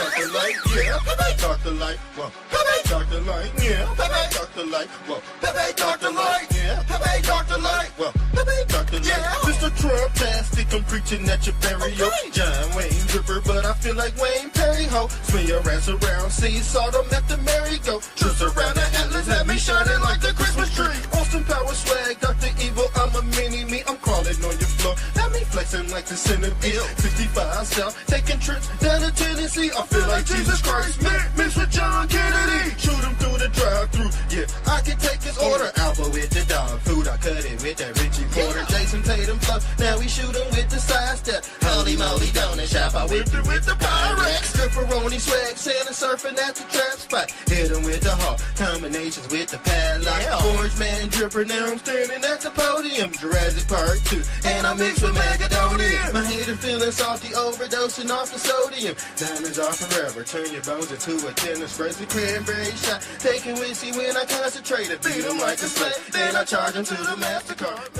talk the light, yeah. Pepe talk the light, whoa. Pepe talk the light, yeah. Pepe talk the light, whoa. Pepe talk the light, yeah. Pepe talk the light, whoa. Pepe talk the light. Mr. Trump-tastic, I'm preaching at your burial. John Wayne Dripper, but I feel like Wayne Perry, ho. Swing your ass around, see Sodom at the merry-go. Trips around the Atlas, have me shining like the Christmas tree. Austin Power swag, Dr. Evil, I'm a mini-me. I'm crawling on your floor, have me flexing like the centipede. 65 South, taking trips down to Tennessee. I feel like Jesus Christ, mixed with John Kennedy. Shoot him through the drive-thru, yeah. I can take his order. Alpha with the dog food, I cut it with that Richie Porter. Jason Tatum plus, now we shoot him with the side step. Holy moly, donut shop, I whipped it with the Pyrex. Stripperoni swag, sailing surfing at the trap spot. Hit him with the hawk, combinations with the padlock. Orange man dripper, now I'm standing at the podium. Jurassic Park 2, and I mix with Magadonian. My hater feeling salty, overdosing off the sodium. Diamonds are forever, turn your bones into a tennis race. A cranberry shot, taking whiskey when I concentrate. Beat him like a sled, then I charge him to the MasterCard.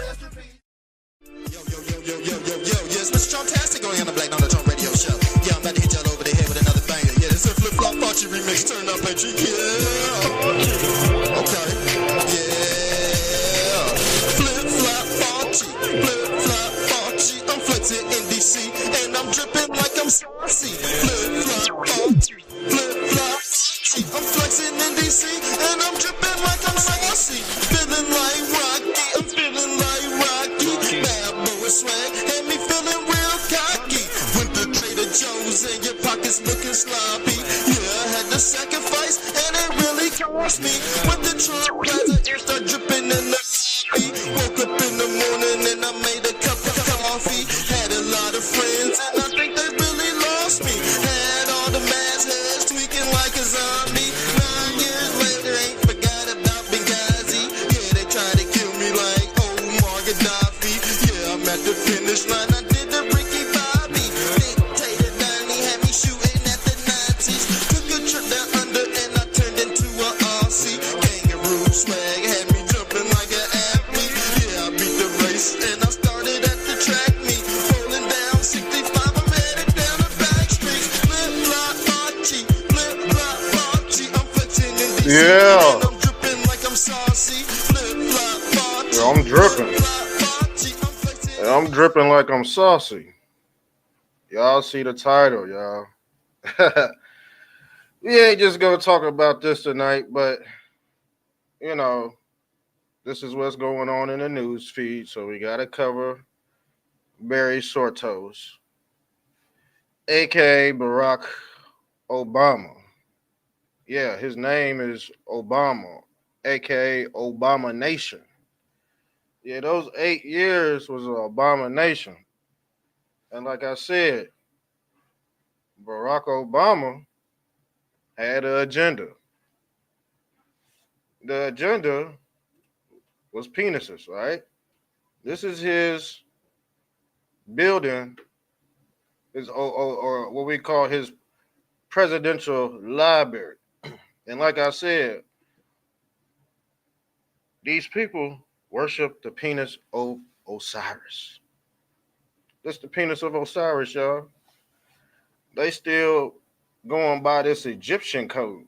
Yes, Mr. Trump-tastic on the Black Donald Trump radio show. Yeah, I'm about to hit y'all over the head with another banger. Yeah, this is a flip-flop Archie remix. Turn up, Patrick. Yeah. Okay. Yeah. Flip-flop Archie. Flip-flop Archie. I'm flexing in DC, and I'm dripping like I'm saucy. Flip-flop Archie. Flip-flop Archie. I'm flexing in DC, and I'm dripping like I'm saucy. Feeling like Rocky. I'm feeling like Rocky. Bad boy swag, had me feeling real cocky. Went to Trader Joe's and your pockets looking sloppy. Yeah, I had to sacrifice and it really cost me. Went to Trump Plaza and start dripping in the lobby. Woke up in the morning and I made a cup of coffee. Had a lot of friends and I think they really lost me. Had all the mass heads tweaking like a zombie. 9 years later, ain't forgot about Benghazi. Yeah, they tried to kill me like Omar Gaddafi. Yeah, I'm at the finish line. I did the Ricky Bobby. Dictator Donnie had me shooting at the Nazis. Took a trip down under and I turned into an Aussie. Kangaroo swag had me jumping like an athlete. Yeah, I beat the race and I started at the track meet. Rolling down 65, I'm headed down the back streets. Flip-flop Archie, flip-flop Archie. I'm flexing in DC. Yeah. And I'm dripping like I'm saucy. Flip-flop Archie. Yeah, I'm dripping. I'm dripping like I'm saucy. Y'all see the title, y'all. We ain't just gonna talk about this tonight, but you know, this is what's going on in the news feed, so we gotta cover Barry Sortos, aka Barack Obama. Yeah, his name is Obama, aka Obama Nation. Yeah, those 8 years was an abomination. And like I said, Barack Obama had an agenda. The agenda was penises, right? This is his building, or what we call his presidential library. And like I said, these people worship the penis of Osiris. This the penis of Osiris, y'all. They still going by this Egyptian code.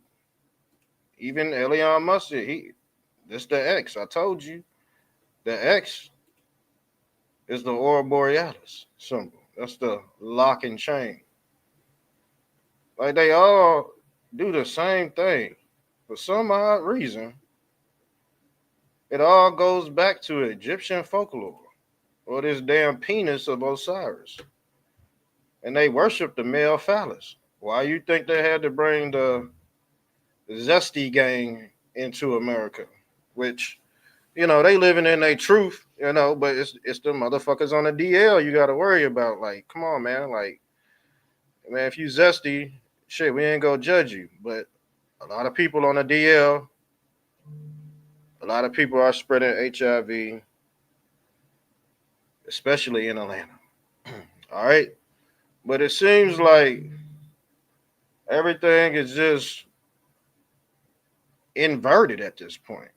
Even Elon Musk, this the X. I told you. The X is the Aurora Borealis symbol. That's the lock and chain. Like they all do the same thing. For some odd reason, it all goes back to Egyptian folklore or this damn penis of Osiris. And they worship the male phallus. Why you think they had to bring the Zesty gang into America? Which, you know, they living in their truth, you know, but it's the motherfuckers on the DL you got to worry about. Like, come on, man. Like, man, if you Zesty, shit, we ain't gonna judge you. But a lot of people on the DL, a lot of people are spreading HIV, especially in Atlanta. All right. But it seems like everything is just inverted at this point.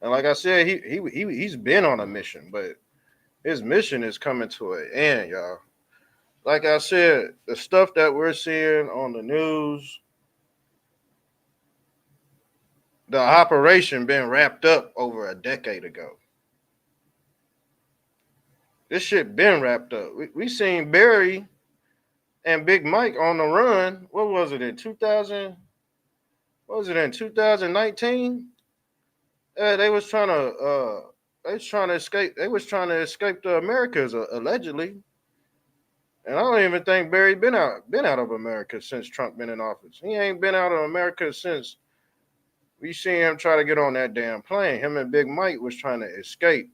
And like I said, he's been on a mission, but his mission is coming to an end, y'all. Like I said, the stuff that we're seeing on the news, the operation been wrapped up over a decade ago. This shit been wrapped up. We seen Barry and Big Mike on the run. What was it in 2000? What was it in 2019? They was trying to escape. They was trying to escape the Americas allegedly. And I don't even think Barry been out of America since Trump been in office. He ain't been out of America since we seen him try to get on that damn plane. Him and Big Mike was trying to escape.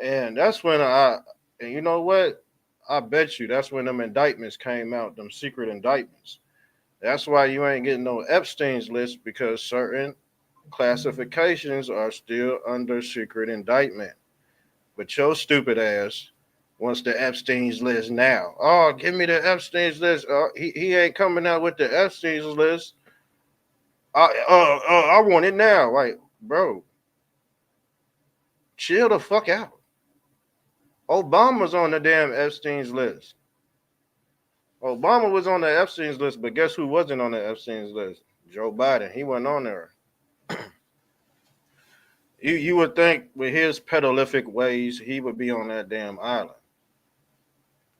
And that's when and you know what? I bet you that's when them indictments came out, them secret indictments. That's why you ain't getting no Epstein's list because certain classifications are still under secret indictment. But your stupid ass wants the Epstein's list now. Oh, give me the Epstein's list. He ain't coming out with the Epstein's list. I want it now. Like, bro, chill the fuck out. Obama's on the damn Epstein's list. Obama was on the Epstein's list, but guess who wasn't on the Epstein's list? Joe Biden. He wasn't on there. You would think with his pedalific ways, he would be on that damn island.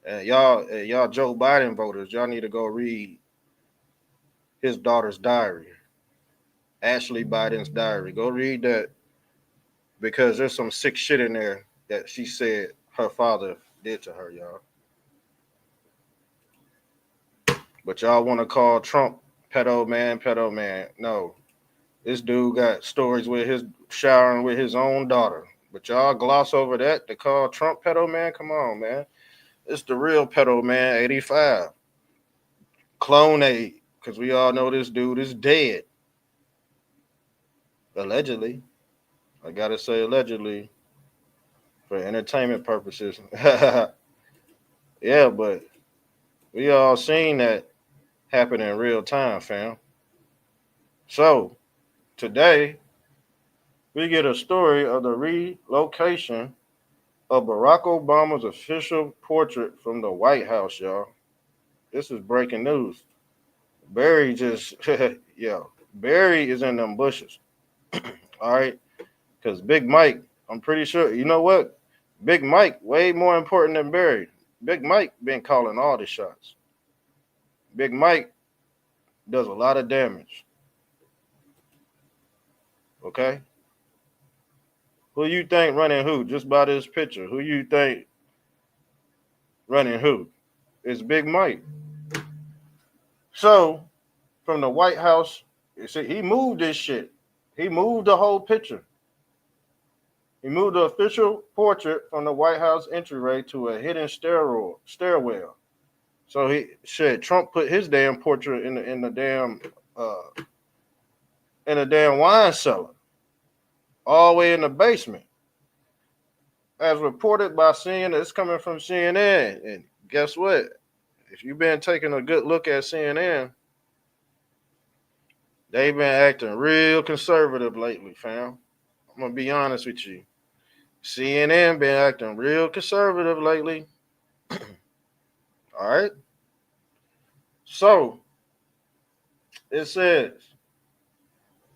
And y'all Joe Biden voters, y'all need to go read his daughter's diary, Ashley Biden's diary. Go read that because there's some sick shit in there that she said her father did to her, y'all. But y'all want to call Trump pedo man. No, this dude got stories with his showering with his own daughter. But y'all gloss over that to call Trump pedo man. Come on, man. It's the real pedo man, 85. Clone 8, because we all know this dude is dead. Allegedly. I gotta say allegedly for entertainment purposes. Yeah, but we all seen that happen in real time, fam. So today we get a story of the relocation of Barack Obama's official portrait from the White House, y'all. This is breaking news. Barry just, Barry is in them bushes. All right. Because Big Mike, I'm pretty sure, you know what? Big Mike, way more important than Barry. Big Mike been calling all the shots. Big Mike does a lot of damage. Okay? Who you think running who? Just by this picture. Who you think running who? It's Big Mike. So, from the White House, you see, he moved this shit. He moved the whole picture. He moved the official portrait from the White House entryway to a hidden stairwell. So Trump put his damn portrait in the damn wine cellar, all the way in the basement. As reported by CNN, it's coming from CNN. And guess what? If you've been taking a good look at CNN, they've been acting real conservative lately, fam. I'm gonna be honest with you. CNN been acting real conservative lately. All right. So it says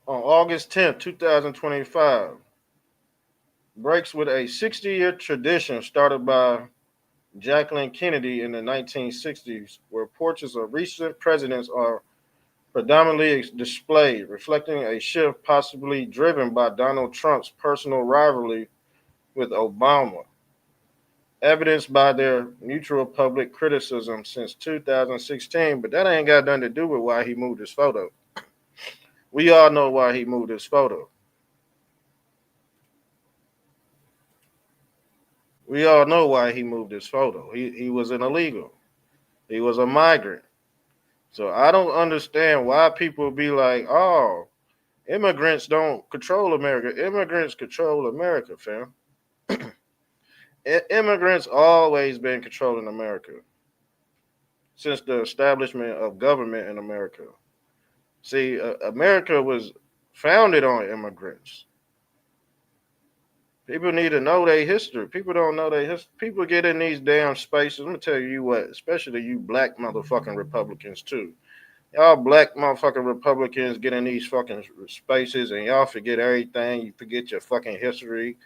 on August 10th, 2025, breaks with a 60-year tradition started by Jacqueline Kennedy in the 1960s, where portraits of recent presidents are predominantly displayed, reflecting a shift possibly driven by Donald Trump's personal rivalry with Obama, evidenced by their mutual public criticism since 2016. But that ain't got nothing to do with why he moved his photo. We all know why he moved his photo. We all know why he moved his photo. He was an illegal. He was a migrant. So I don't understand why people be like, oh, immigrants don't control America. Immigrants control America, fam. Immigrants always been controlling America since the establishment of government in America. See, America was founded on immigrants. People need to know their history. People don't know their history. People get in these damn spaces. Let me tell you what, especially you black motherfucking Republicans too. Y'all black motherfucking Republicans get in these fucking spaces and y'all forget everything. You forget your fucking history.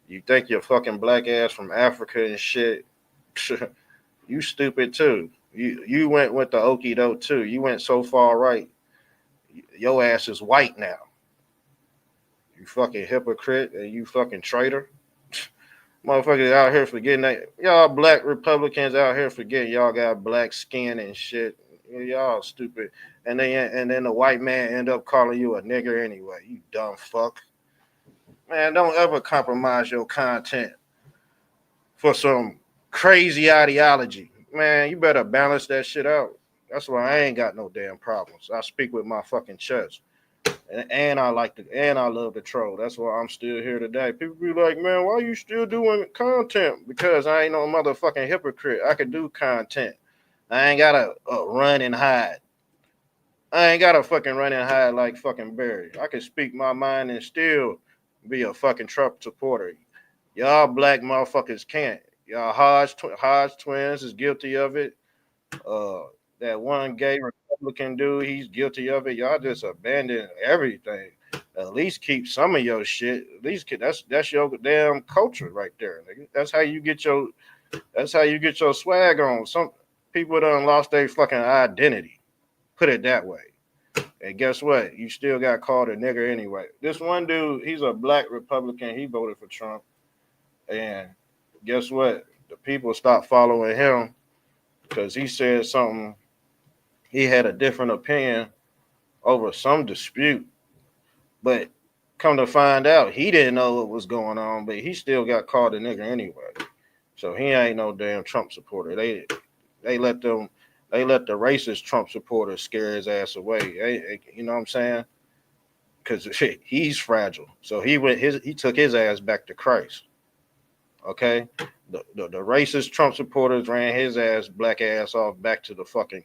You think you're fucking black ass from Africa and shit. You stupid too. You went with the okie doke too. You went so far right. Your ass is white now. You fucking hypocrite and you fucking traitor. Motherfuckers out here forgetting that y'all black Republicans out here forgetting y'all got black skin and shit. Y'all stupid. And then the white man end up calling you a nigger anyway. You dumb fuck. Man, don't ever compromise your content for some crazy ideology. Man, you better balance that shit out. That's why I ain't got no damn problems. I speak with my fucking chest. And I love the troll. That's why I'm still here today. People be like, man, why you still doing content? Because I ain't no motherfucking hypocrite. I can do content. I ain't gotta run and hide. I ain't gotta fucking run and hide like fucking Barry. I can speak my mind and still be a fucking Trump supporter. Y'all black motherfuckers can't. Y'all Hodge twins is guilty of it. Uh, that one gay Republican dude, he's guilty of it. Y'all just abandon everything. At least keep some of your shit. At least that's your damn culture right there. Nigga. That's how you get your swag on. Some people done lost their fucking identity. Put it that way. And guess what? You still got called a nigger anyway. This one dude, he's a black Republican. He voted for Trump. And guess what? The people stopped following him because he said something. He had a different opinion over some dispute. But come to find out, he didn't know what was going on, but he still got called a nigger anyway. So he ain't no damn Trump supporter. They let the racist Trump supporters scare his ass away. You know what I'm saying? Because he's fragile. So he took his ass back to Christ. Okay, the racist Trump supporters ran his black ass off back to fucking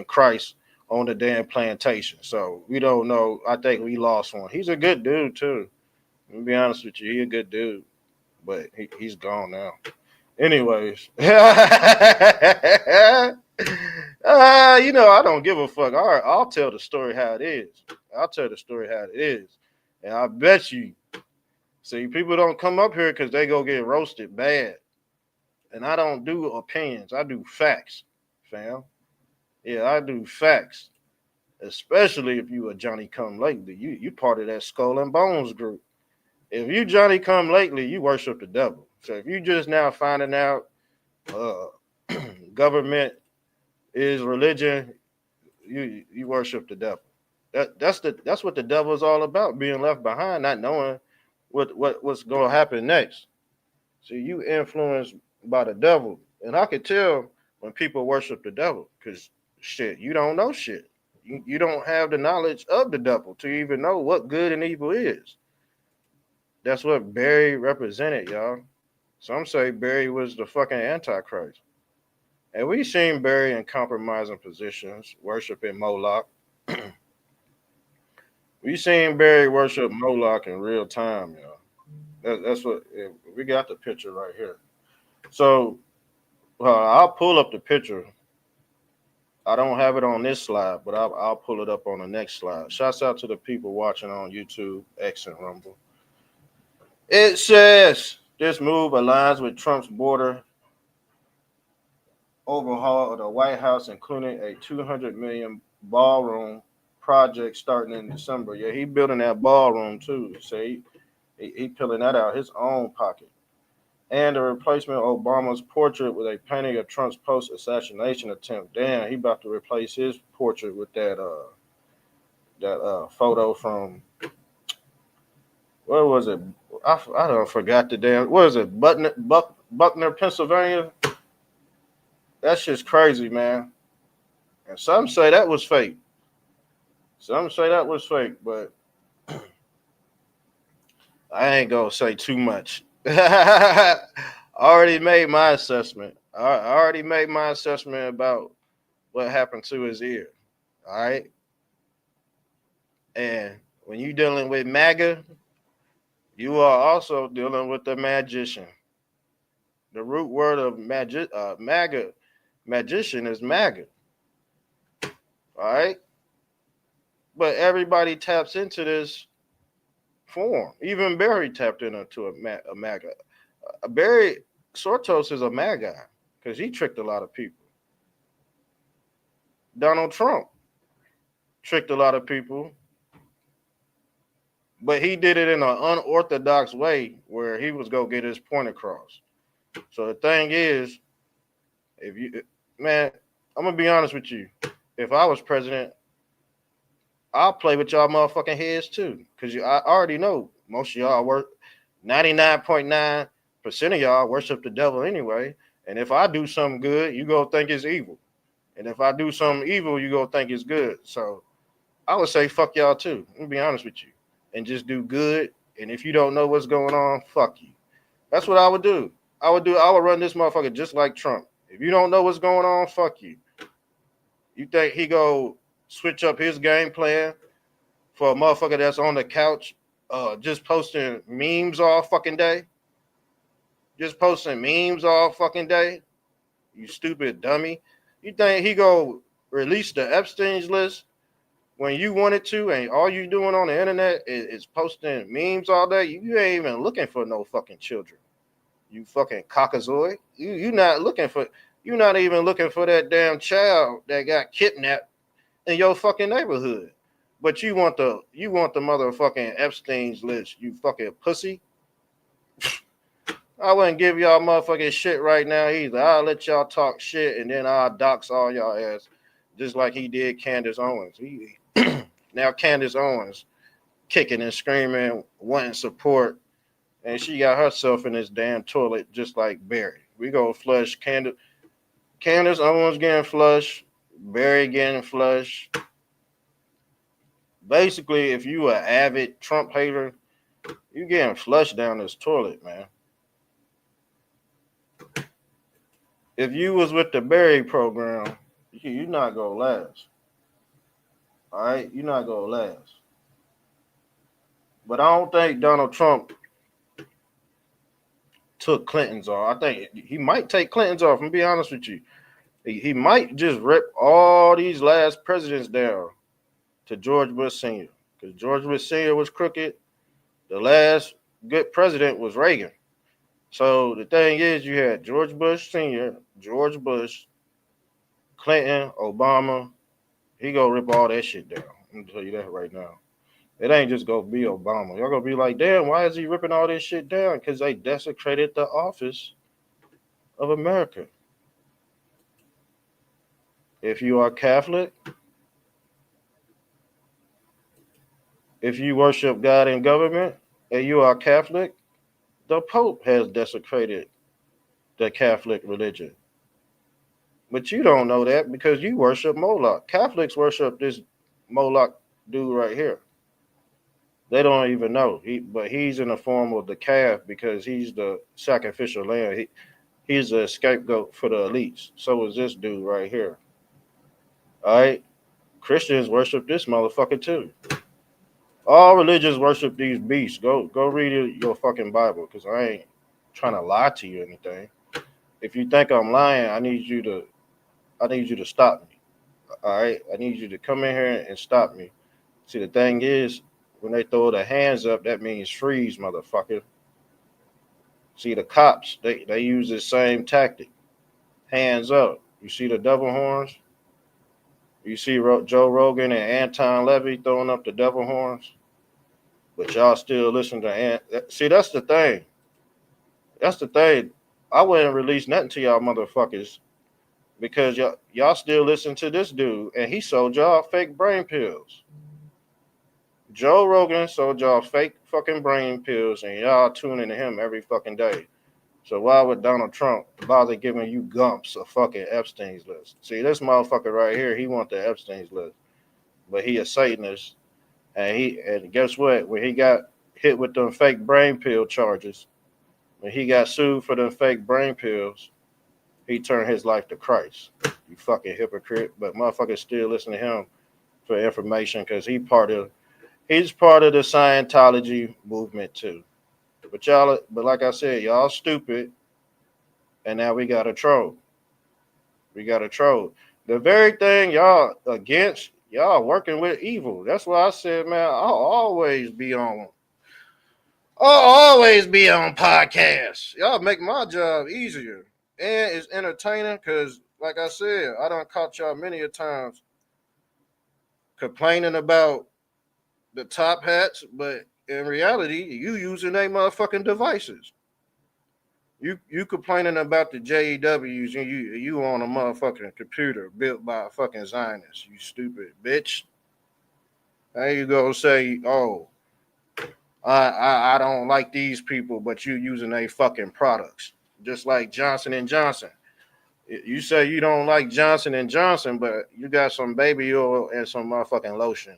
Christ on the damn plantation. So we don't know. I think we lost one. He's a good dude too. Let me be honest with you, he's a good dude, but he's gone now. Anyways, I don't give a fuck. All right, I'll tell the story how it is. And I bet you. See, people don't come up here because they go get roasted bad. And I don't do opinions. I do facts, fam. Yeah, I do facts. Especially if you a Johnny Come Lately. You part of that Skull and Bones group. If you Johnny Come Lately, you worship the devil. So if you just now finding out government is religion, you worship the devil. That's what the devil is all about, being left behind, not knowing what's going to happen next. See, you influenced by the devil. And I could tell when people worship the devil because, shit, you don't know shit. You don't have the knowledge of the devil to even know what good and evil is. That's what Barry represented, y'all. Some say Barry was the fucking Antichrist. And we seen Barry in compromising positions, worshiping Moloch. We seen Barry worship Moloch in real time, y'all. That's what we got the picture right here. So I'll pull up the picture. I don't have it on this slide, but I'll pull it up on the next slide. Shouts out to the people watching on YouTube, X, and Rumble. It says this move aligns with Trump's border overhaul of the White House, including a $200 million ballroom project starting in December. Yeah, he building that ballroom too. So he pulling that out his own pocket. And the replacement of Obama's portrait with a painting of Trump's post-assassination attempt. Damn, he about to replace his portrait with that photo from, where was it? I don't forgot the damn. What is it? Buckner, Pennsylvania. That's just crazy, man. And some say that was fake. But I ain't gonna say too much. I already made my assessment. I already made my assessment about what happened to his ear. All right. And when you dealing with MAGA, You are also dealing with the magician. The root word of magician is maggot. All right, but everybody taps into this form. Even Barry tapped into a MAGA. Barry Sortos is a MAGA because he tricked a lot of people. Donald Trump tricked a lot of people, but he did it in an unorthodox way where he was go get his point across. So the thing is, if you, man, I'm gonna be honest with you. If I was president, I'll play with y'all motherfucking heads too, cause I already know most of y'all work 99.9% of y'all worship the devil anyway. And if I do something good, you gonna think it's evil. And if I do something evil, you gonna think it's good. So I would say fuck y'all too. Let me be honest with you. And just do good. And if you don't know what's going on, fuck you. That's what I would do. I would run this motherfucker just like Trump. If you don't know what's going on, fuck you. You think he go switch up his game plan for a motherfucker that's on the couch just posting memes all fucking day? Just posting memes all fucking day? You stupid dummy. You think he go release the Epstein's list when you wanted to, and all you doing on the internet is posting memes all day? You ain't even looking for no fucking children. You fucking cockazoid. You're not even looking for that damn child that got kidnapped in your fucking neighborhood. But you want the motherfucking Epstein's list, you fucking pussy. I wouldn't give y'all motherfucking shit right now either. I'll let y'all talk shit and then I'll dox all y'all ass, just like he did Candace Owens. Now Candace Owens kicking and screaming, wanting support, and she got herself in this damn toilet just like Barry. We go flush Candace Owens getting flushed, Barry getting flushed. Basically, if you an avid Trump hater, you getting flushed down this toilet, man. If you was with the Barry program, you're not gonna last. All right, you're not gonna last. But I don't think Donald Trump took Clinton's off. I think he might take Clinton's off. I'm be honest with you. He might just rip all these last presidents down to George Bush Sr. Because George Bush Sr. was crooked. The last good president was Reagan. So the thing is, you had George Bush Sr., George Bush, Clinton, Obama. He gonna rip all that shit down. I'm gonna tell you that right now. It ain't just gonna be Obama. Y'all gonna be like, damn, why is he ripping all this shit down? Because they desecrated the office of America. If you are Catholic, if you worship God in government, and you are Catholic, the Pope has desecrated the Catholic religion. But you don't know that because you worship Moloch. Catholics worship this Moloch dude right here. They don't even know. But he's in the form of the calf because he's the sacrificial lamb. He's a scapegoat for the elites. So is this dude right here. All right? Christians worship this motherfucker too. All religions worship these beasts. Go read your fucking Bible because I ain't trying to lie to you or anything. If you think I'm lying, I need you to stop me. All right? I need you to come in here and stop me. See, the thing is, when they throw their hands up, that means freeze, motherfucker. See, the cops, they use the same tactic. Hands up. You see the devil horns? You see Joe Rogan and Anton Levy throwing up the devil horns? But y'all still listen to See, that's the thing. That's the thing. I wouldn't release nothing to y'all motherfuckers because y'all still listen to this dude, and he sold y'all fake brain pills. Joe Rogan sold y'all fake fucking brain pills, and y'all tune into him every fucking day. So why would Donald Trump bother giving you Gumps a fucking Epstein's list? See, this motherfucker right here, he want the Epstein's list, but he a Satanist, and guess what? When he got hit with them fake brain pill charges, when he got sued for them fake brain pills, he turned his life to Christ. You fucking hypocrite! But motherfuckers still listen to him for information because he's part of the Scientology movement too. But like I said, y'all stupid, and now we got a troll. We got a troll. The very thing y'all against, y'all working with evil. That's why I said, man, I'll always be on podcasts. Y'all make my job easier. And it's entertaining because, like I said, I done caught y'all many a times complaining about the top hats, but in reality, you using their motherfucking devices. You complaining about the JEWs and you on a motherfucking computer built by a fucking Zionist, you stupid bitch. How you gonna say, oh, I don't like these people, but you using their fucking products. Just like Johnson and Johnson. You say you don't like Johnson and Johnson, but you got some baby oil and some motherfucking lotion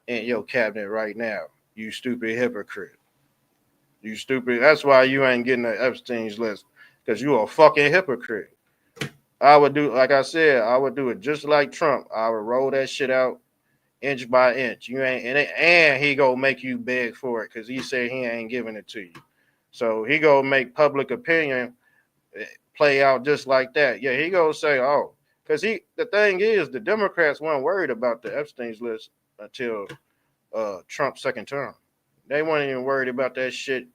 in your cabinet right now. You stupid hypocrite. You stupid. That's why you ain't getting the Epstein's list. Because you a fucking hypocrite. I would do, like I said, I would do it just like Trump. I would roll that shit out inch by inch. You ain't, and he go make you beg for it because he said he ain't giving it to you. So he go make public opinion play out just like that. Yeah, he gonna say, oh, because the thing is, the Democrats weren't worried about the Epstein's list until Trump's second term. They weren't even worried about that shit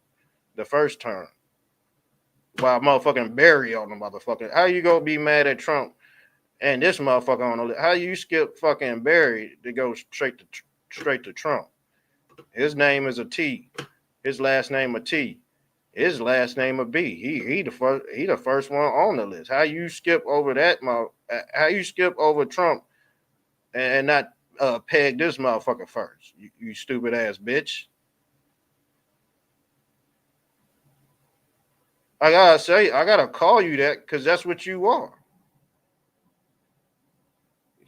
the first term. While motherfucking Barry on the motherfucker. How you gonna be mad at Trump and this motherfucker on the list? How you skip fucking Barry to go straight to Trump? His name is a T. His last name a T. His last name a B. He the first one on the list. How you skip over that? How you skip over Trump and not peg this motherfucker first? You stupid ass bitch. I gotta say, I gotta call you that because that's what you are.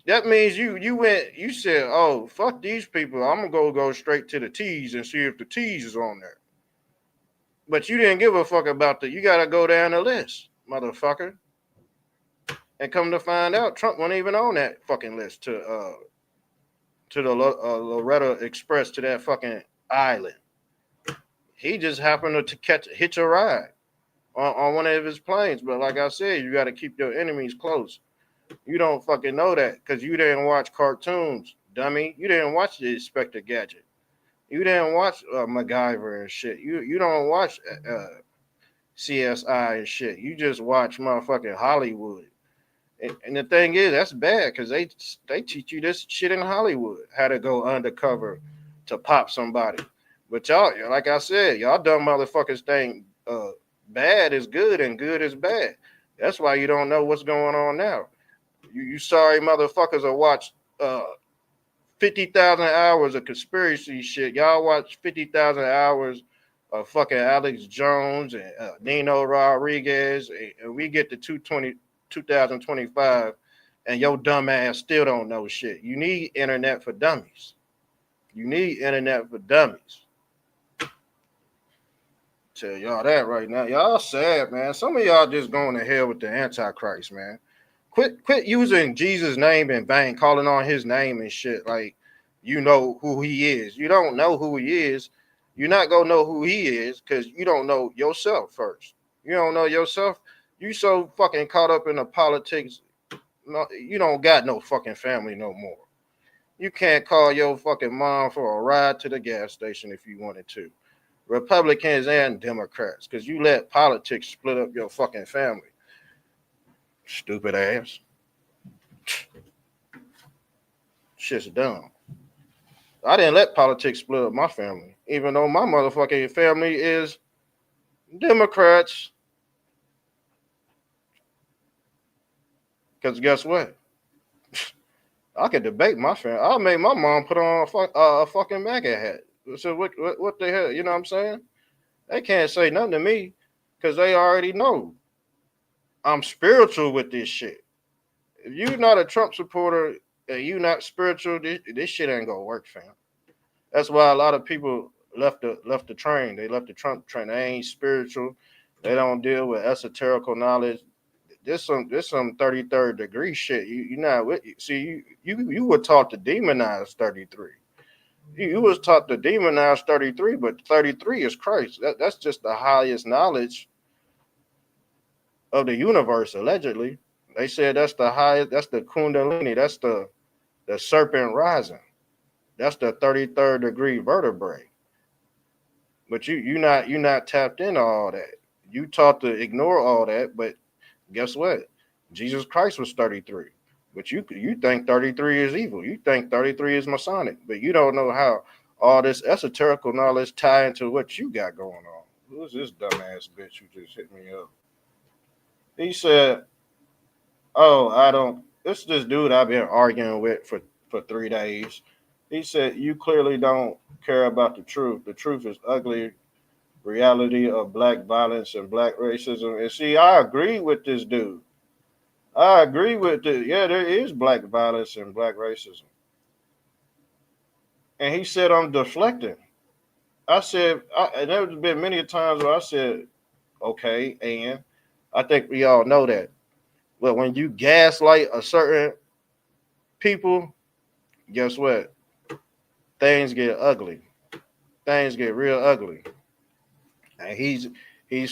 That means you said, oh, fuck these people. I'm gonna go straight to the T's and see if the T's is on there. But you didn't give a fuck about you gotta go down the list, motherfucker. And come to find out, Trump wasn't even on that fucking list to the Loretta Express to that fucking island. He just happened to hitch a ride on one of his planes. But like I said, you got to keep your enemies close. You don't fucking know that because you didn't watch cartoons, dummy. You didn't watch the Inspector Gadget. You didn't watch MacGyver and shit. You don't watch CSI and shit. You just watch motherfucking Hollywood. And the thing is, that's bad because they teach you this shit in Hollywood, how to go undercover to pop somebody. But y'all, like I said, y'all dumb motherfuckers think bad is good and good is bad. That's why you don't know what's going on now. You sorry motherfuckers will watch 50,000 hours of conspiracy shit. Y'all watch 50,000 hours of fucking Alex Jones and Nino Rodriguez, and we get to 2025, and your dumb ass still don't know shit. You need internet for dummies. You need internet for dummies. Tell y'all that right now. Y'all sad, man. Some of y'all just going to hell with the Antichrist, man. Quit using Jesus' name in vain, calling on his name and shit like you know who he is. You don't know who he is. You're not going to know who he is because you don't know yourself first. You don't know yourself. You so fucking caught up in the politics. No, you don't got no fucking family no more. You can't call your fucking mom for a ride to the gas station if you wanted to. Republicans and Democrats, because you let politics split up your fucking family. Stupid ass. Shit's dumb. I didn't let politics split up my family, even though my motherfucking family is Democrats. Because guess what? I could debate my family. I'll make my mom put on a fucking MAGA hat. So what the hell? You know what I'm saying? They can't say nothing to me because they already know I'm spiritual with this shit. If you're not a Trump supporter and you not spiritual, this shit ain't gonna work, fam. That's why a lot of people left the train. They left the Trump train. They ain't spiritual. They don't deal with esoterical knowledge. This some 33rd degree shit. You not with see you were taught to demonize 33. You was taught to demonize 33, but 33 is Christ. That's just the highest knowledge of the universe, allegedly. They said that's the highest, that's the Kundalini, that's the serpent rising. That's the 33rd degree vertebrae. But you not tapped into all that. You taught to ignore all that, but guess what? Jesus Christ was 33. But you think 33 is evil. You think 33 is Masonic, but you don't know how all this esoterical knowledge tie into what you got going on. Who's this dumbass bitch who just hit me up? He said, "Oh, I don't." This dude I've been arguing with for 3 days. He said, "You clearly don't care about the truth. The truth is ugly reality of black violence and black racism." And see, I agree with this dude. I agree with it. Yeah, there is black violence and black racism. And he said I'm deflecting. I said, and there's been many times where I said, okay, and I think we all know that. But when you gaslight a certain people, guess what? Things get ugly. Things get real ugly. And he's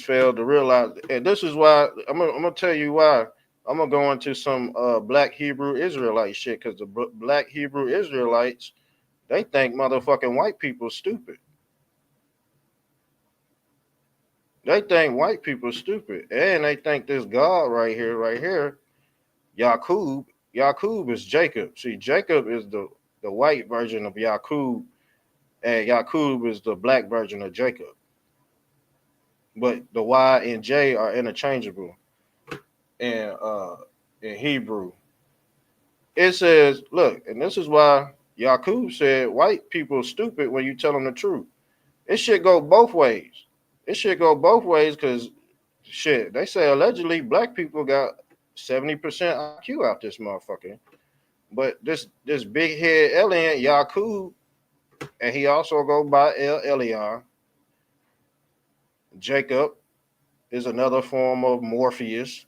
failed to realize. And this is why I'm gonna tell you why. I'm gonna go into some black Hebrew Israelite shit because the black Hebrew Israelites they think motherfucking white people stupid. They think white people stupid, and they think this God right here, Yakub. Yakub is Jacob. See, Jacob is the white version of Yakub, and Yakub is the black version of Jacob. But the Y and J are interchangeable in in Hebrew. It says, look, and this is why Yakub said white people stupid when you tell them the truth. It should go both ways. It should go both ways because shit, they say allegedly black people got 70% IQ out this motherfucker. But this big head alien, Yakub, and he also go by El Elyon. Jacob is another form of Morpheus,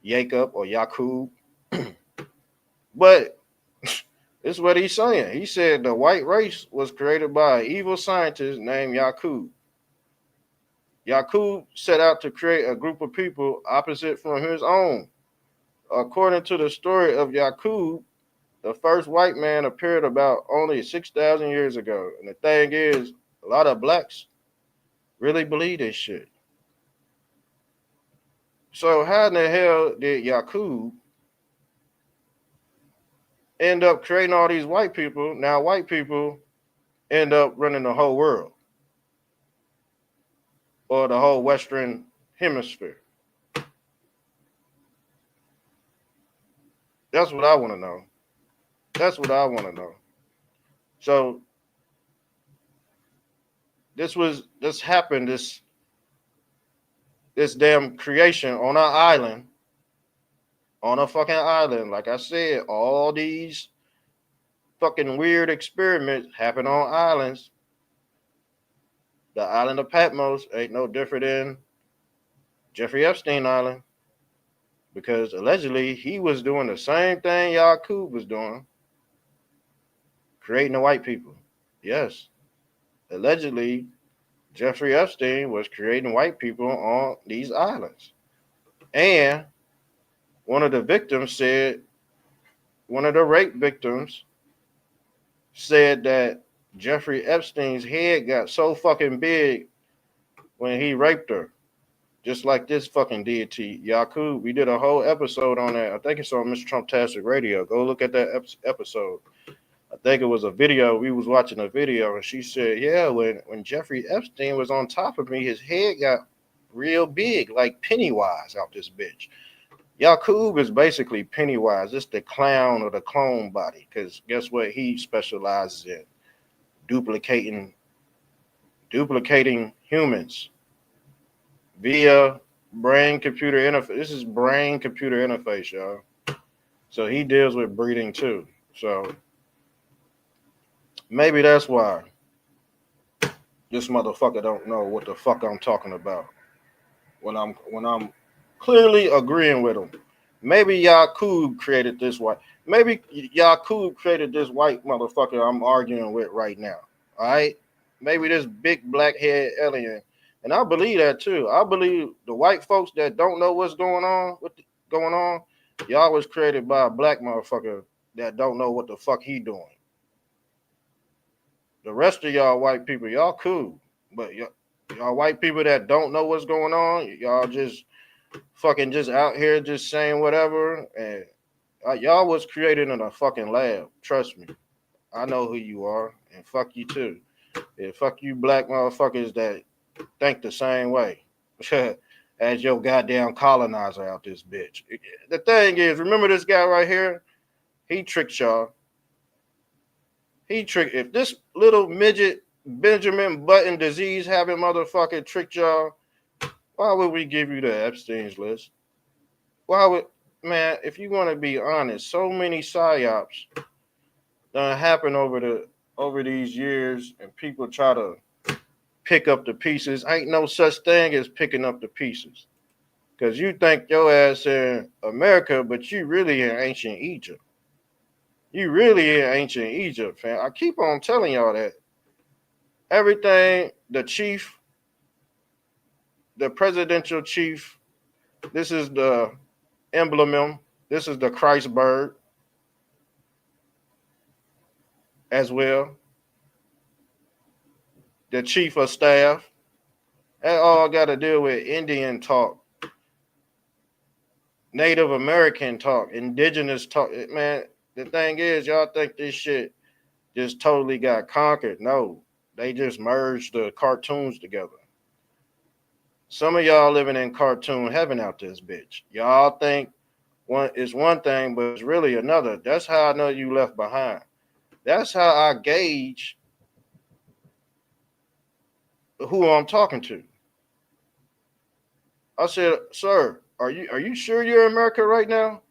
Jacob or Yakub. But this is what he's saying. He said the white race was created by an evil scientist named Yakub. Yakub set out to create a group of people opposite from his own. According to the story of Yakub, the first white man appeared about only 6,000 years ago. And the thing is, a lot of blacks really believe this shit. So how in the hell did Yakub end up creating all these white people? Now white people end up running the whole world or the whole Western hemisphere. That's what I want to know. That's what I want to know. So this happened, this damn creation on our island, on a fucking island. Like I said, all these fucking weird experiments happen on islands. The island of Patmos ain't no different than Jeffrey Epstein Island because allegedly he was doing the same thing Yakub was doing, creating the white people. Yes, allegedly Jeffrey Epstein was creating white people on these islands. And one of the victims said, one of the rape victims said that Jeffrey Epstein's head got so fucking big when he raped her. Just like this fucking deity, Yakub. We did a whole episode on that. I think it's on Mr. Trumptastic Radio. Go look at that episode. I think it was a video. We was watching a video, and she said, "Yeah, when Jeffrey Epstein was on top of me, his head got real big, like Pennywise out this bitch." Yakub is basically Pennywise. It's the clown or the clone body. Because guess what? He specializes in duplicating humans via brain computer interface. This is brain computer interface, y'all. So he deals with breeding too. So maybe that's why this motherfucker don't know what the fuck I'm talking about when I'm clearly agreeing with him. Maybe Yakub created this white. Maybe Yakub created this white motherfucker I'm arguing with right now. All right. Maybe this big black head alien. And I believe that too. I believe the white folks that don't know what's going on, y'all was created by a black motherfucker that don't know what the fuck he doing. The rest of y'all white people, y'all cool. But y'all white people that don't know what's going on, y'all just fucking just out here just saying whatever. And y'all was created in a fucking lab. Trust me. I know who you are. And fuck you too. And fuck you black motherfuckers that think the same way as your goddamn colonizer out this bitch. The thing is, remember this guy right here? He tricked y'all. If this little midget Benjamin Button disease having motherfucker tricked y'all, why would we give you the Epstein's list? Why would, man, if you want to be honest, so many psyops done happen over these years, and people try to pick up the pieces. Ain't no such thing as picking up the pieces. Because you think your ass in America, but you really in ancient Egypt. You really in ancient Egypt, fam. I keep on telling y'all that. Everything, the chief, the presidential chief, this is the emblem, this is the Christ bird as well. The chief of staff, that all got to deal with Indian talk, Native American talk, indigenous talk. Man, the thing is, y'all think this shit just totally got conquered. No, they just merged the cartoons together. Some of y'all living in cartoon heaven out this bitch. Y'all think one is one thing, but it's really another. That's how I know you left behind. That's how I gauge who I'm talking to. I said, "Sir, are you sure you're America right now?"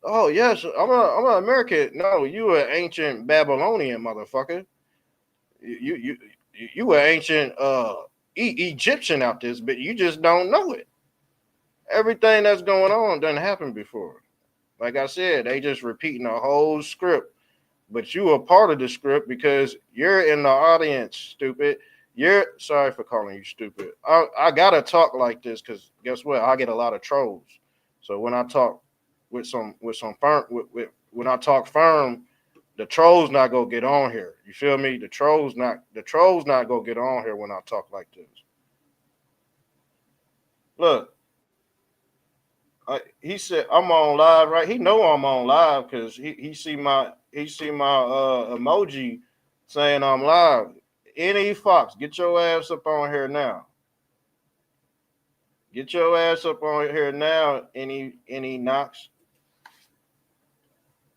Oh yes, I'm an American. No, you an ancient Babylonian motherfucker. You were ancient Egyptian out this, but you just don't know it. Everything that's going on doesn't happen before. Like I said, they just repeating the whole script. But you are part of the script because you're in the audience, stupid. You're sorry for calling you stupid. I gotta talk like this because guess what? I get a lot of trolls. So when I talk with some firm when I talk firm, the trolls not gonna get on here. You feel me? The trolls not gonna get on here when I talk like this. Look, he said I'm on live, right? He know I'm on live because he see my emoji saying I'm live. Any Fox, get your ass up on here now. Get your ass up on here now. Any Knox.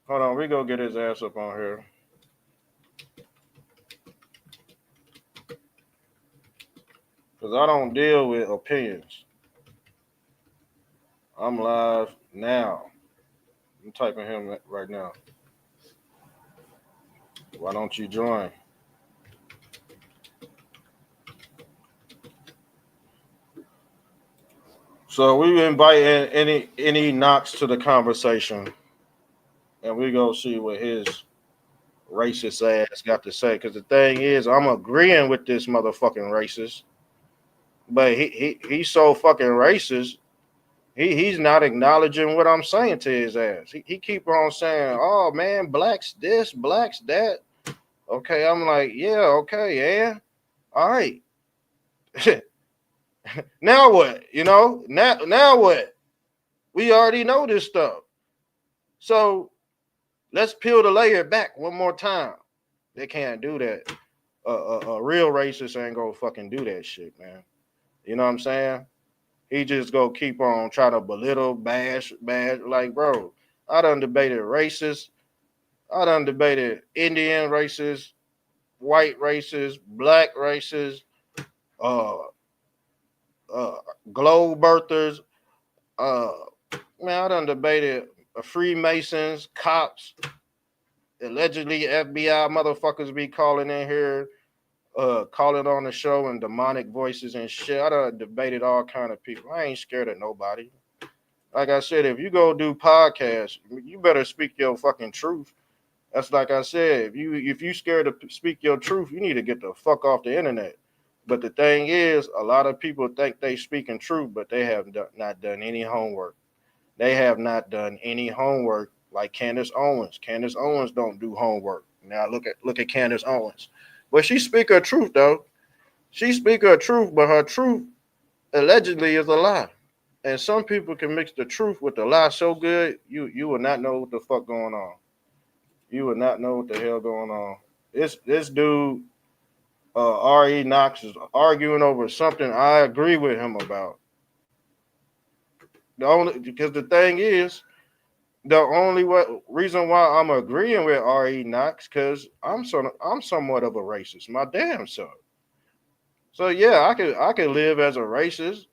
Hold on, we go get his ass up on here. Because I don't deal with opinions. I'm live now. I'm typing him right now. Why don't you join? So we inviting any Knox to the conversation, and we go see what his racist ass got to say. Because the thing is, I'm agreeing with this motherfucking racist, but he's so fucking racist. He's not acknowledging what I'm saying to his ass. He keep on saying, "Oh man, blacks this, blacks that." Okay, I'm like, yeah, okay, yeah, all right. Now what? You know, now what? We already know this stuff. So let's peel the layer back one more time. They can't do that. A real racist ain't gonna fucking do that shit, man. You know what I'm saying? He just go keep on trying to belittle, bash. Like, bro, I done debated racist. I done debated Indian racist, white racist, black racist, uh, globe birthers. Uh, man, I done debated Freemasons, cops, allegedly FBI motherfuckers be calling in here, calling on the show and demonic voices and shit. I done debated all kind of people. I ain't scared of nobody. Like I said, if you go do podcasts, you better speak your fucking truth. That's like I said, if you scared to speak your truth, you need to get the fuck off the internet. But the thing is, a lot of people think they speaking truth, but they have not done any homework. They have not done any homework like Candace Owens. Candace Owens don't do homework. Now look at Candace Owens. But she speak her truth though. She speak her truth, but her truth allegedly is a lie. And some people can mix the truth with the lie so good, you will not know what the fuck going on. You would not know what the hell going on. This dude, R.E. Knox, is arguing over something I agree with him about. The only because the thing is, the only reason why I'm agreeing with R.E. Knox because I'm somewhat of a racist, my damn self. So yeah, I could live as a racist.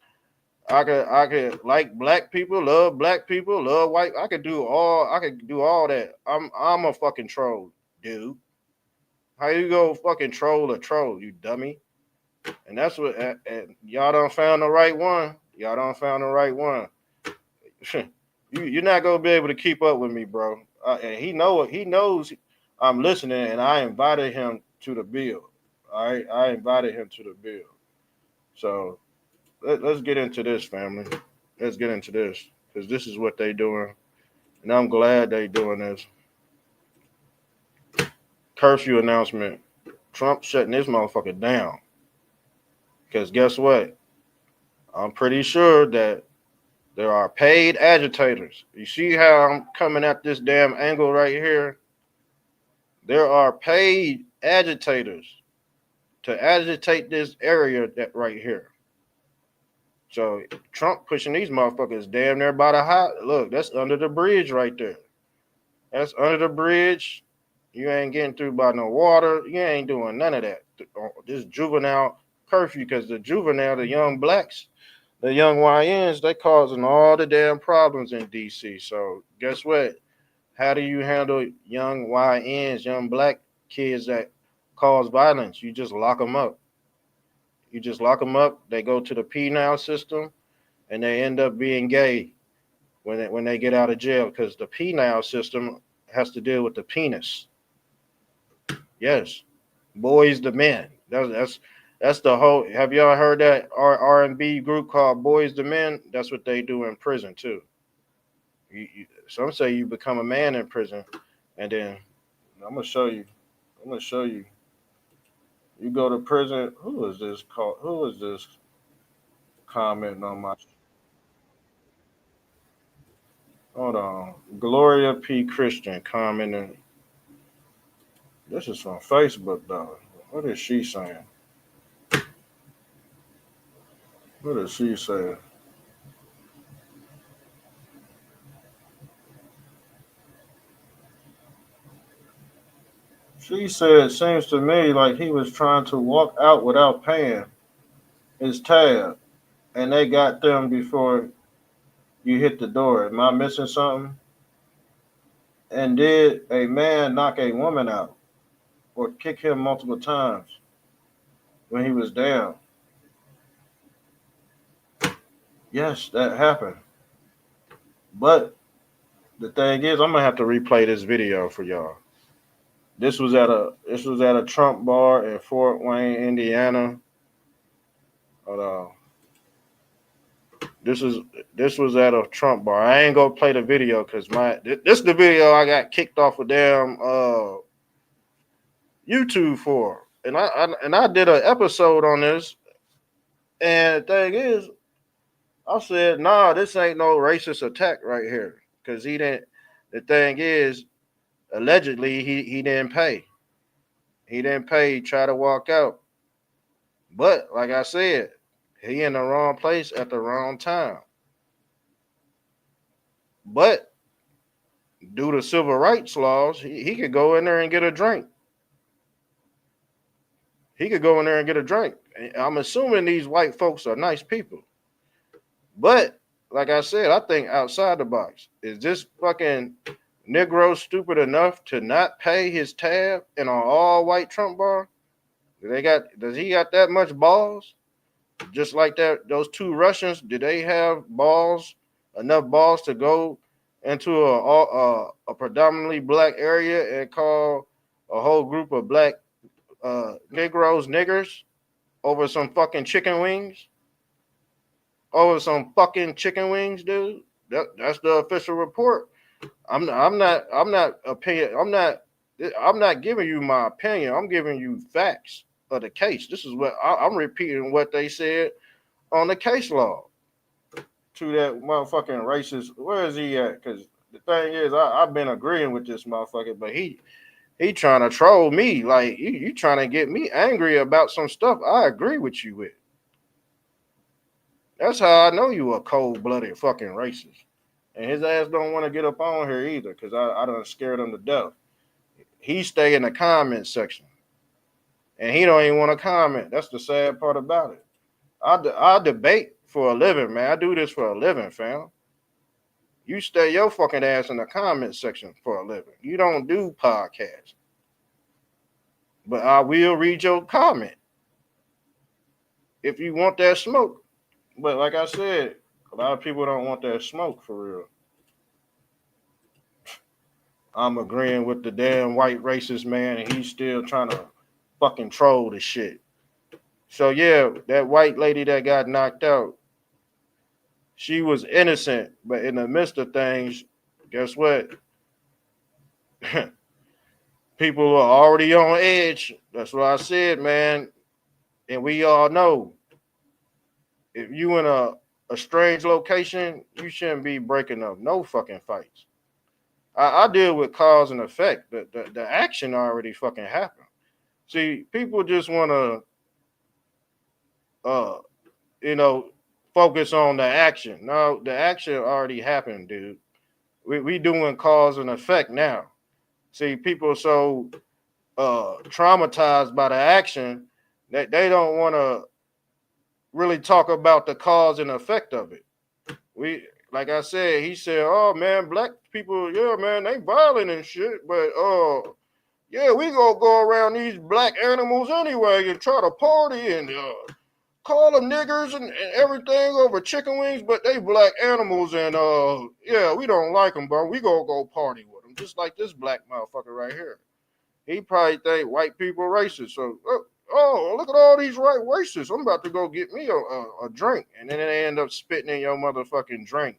I could like black people, love white. I could do all that. I'm a fucking troll, dude. How you go fucking troll a troll, you dummy? And that's what y'all don't found the right one. Y'all don't found the right one. You're not gonna be able to keep up with me, bro. And he knows I'm listening, and I invited him to the bill. All right, I invited him to the bill. So let's get into this, family. Let's get into this because this is what they doing, and I'm glad they doing this curfew announcement. Trump shutting this motherfucker down. Because guess what? I'm pretty sure that there are paid agitators. You see how I'm coming at this damn angle right here? There are paid agitators to agitate this area that right here. So Trump pushing these motherfuckers damn near by the hot. Look, that's under the bridge right there. That's under the bridge. You ain't getting through by no water. You ain't doing none of that. This juvenile curfew, because the juvenile, the young blacks, the young YNs, they causing all the damn problems in DC. So guess what? How do you handle young YNs, young black kids that cause violence? You just lock them up. You just lock them up. They go to the penal system, and they end up being gay when they get out of jail because the penal system has to deal with the penis. Yes, boys the men. That's the whole. Have y'all heard that R&B group called Boys the Men? That's what they do in prison too. Some say you become a man in prison, and then I'm gonna show you. I'm gonna show you. You go to prison. Who is this called? Who is this commenting on my? Hold on, Gloria P. Christian commenting. This is from Facebook though. What is she saying? What is she saying? She said, it seems to me like he was trying to walk out without paying his tab, and they got them before you hit the door. Am I missing something? And did a man knock a woman out or kick him multiple times when he was down? Yes, that happened. But the thing is, I'm gonna have to replay this video for y'all. This was at a Trump bar in Fort Wayne, Indiana. Hold on. This is this was at a Trump bar. I ain't gonna play the video because this is the video I got kicked off of damn YouTube for, and I did an episode on this. And the thing is, I said, nah, this ain't no racist attack right here because he didn't. The thing is, allegedly he didn't pay. He didn't pay. He tried to walk out, but like I said, he in the wrong place at the wrong time. But due to civil rights laws, he could go in there and get a drink. He could go in there and get a drink. I'm assuming these white folks are nice people. But like I said, I think outside the box. Is this fucking Negro stupid enough to not pay his tab in an all white Trump bar? Does he got that much balls? Just like that, those two Russians, did they have balls enough balls to go into a predominantly black area and call a whole group of black Negroes niggers over some fucking chicken wings? Over some fucking chicken wings, dude. That's the official report. I'm not opinion. I'm not giving you my opinion. I'm giving you facts of the case. This is what I'm repeating what they said on the case law to that motherfucking racist. Where is he at? Because the thing is, I've been agreeing with this motherfucker, but he trying to troll me. Like you trying to get me angry about some stuff I agree with you with. That's how I know you a cold-blooded fucking racist. And his ass don't want to get up on here either, because I done scared him to death. He stay in the comment section. And he don't even want to comment. That's the sad part about it. I debate for a living, man. I do this for a living, fam. You stay your fucking ass in the comment section for a living. You don't do podcasts. But I will read your comment if you want that smoke. But like I said, a lot of people don't want that smoke for real. I'm agreeing with the damn white racist man, and he's still trying to fucking troll the shit. So yeah, that white lady that got knocked out, she was innocent, but in the midst of things, guess what? People are already on edge. That's what I said, man. And we all know, if you in a strange location, you shouldn't be breaking up no fucking fights. I deal with cause and effect. The action already fucking happened. See, people just want to, focus on the action. No, the action already happened, dude. We doing cause and effect now. See, people are so traumatized by the action that they don't want to really talk about the cause and effect of it. Like I said, he said, "Oh man, black people, yeah, man, they violent and shit, but yeah, we gonna go around these black animals anyway and try to party and call them niggers and everything over chicken wings, but they black animals and yeah, we don't like them, but we gonna go party with them, just like this black motherfucker right here. He probably think white people racist, so." Oh, look at all these white racists. I'm about to go get me a drink. And then they end up spitting in your motherfucking drink,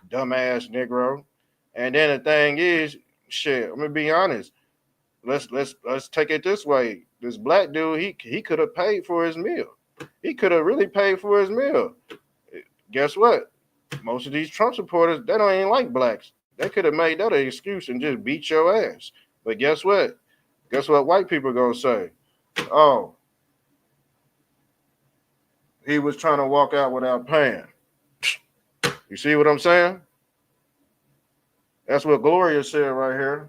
dumbass Negro. And then the thing is, shit, I'm gonna be honest. Let's take it this way. This black dude, he could have paid for his meal. He could have really paid for his meal. Guess what? Most of these Trump supporters, they don't even like blacks. They could have made that an excuse and just beat your ass. But guess what? Guess what white people gonna say? Oh, he was trying to walk out without paying. You see what I'm saying? That's what Gloria said right here.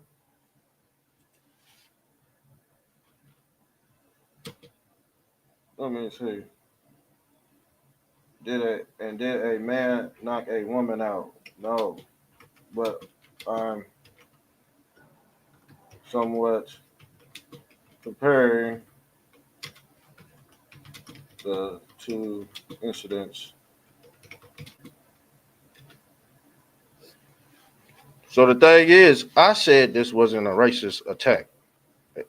Let me see. Did a man knock a woman out? No, but I'm somewhat comparing the two incidents. So the thing is, I said this wasn't a racist attack.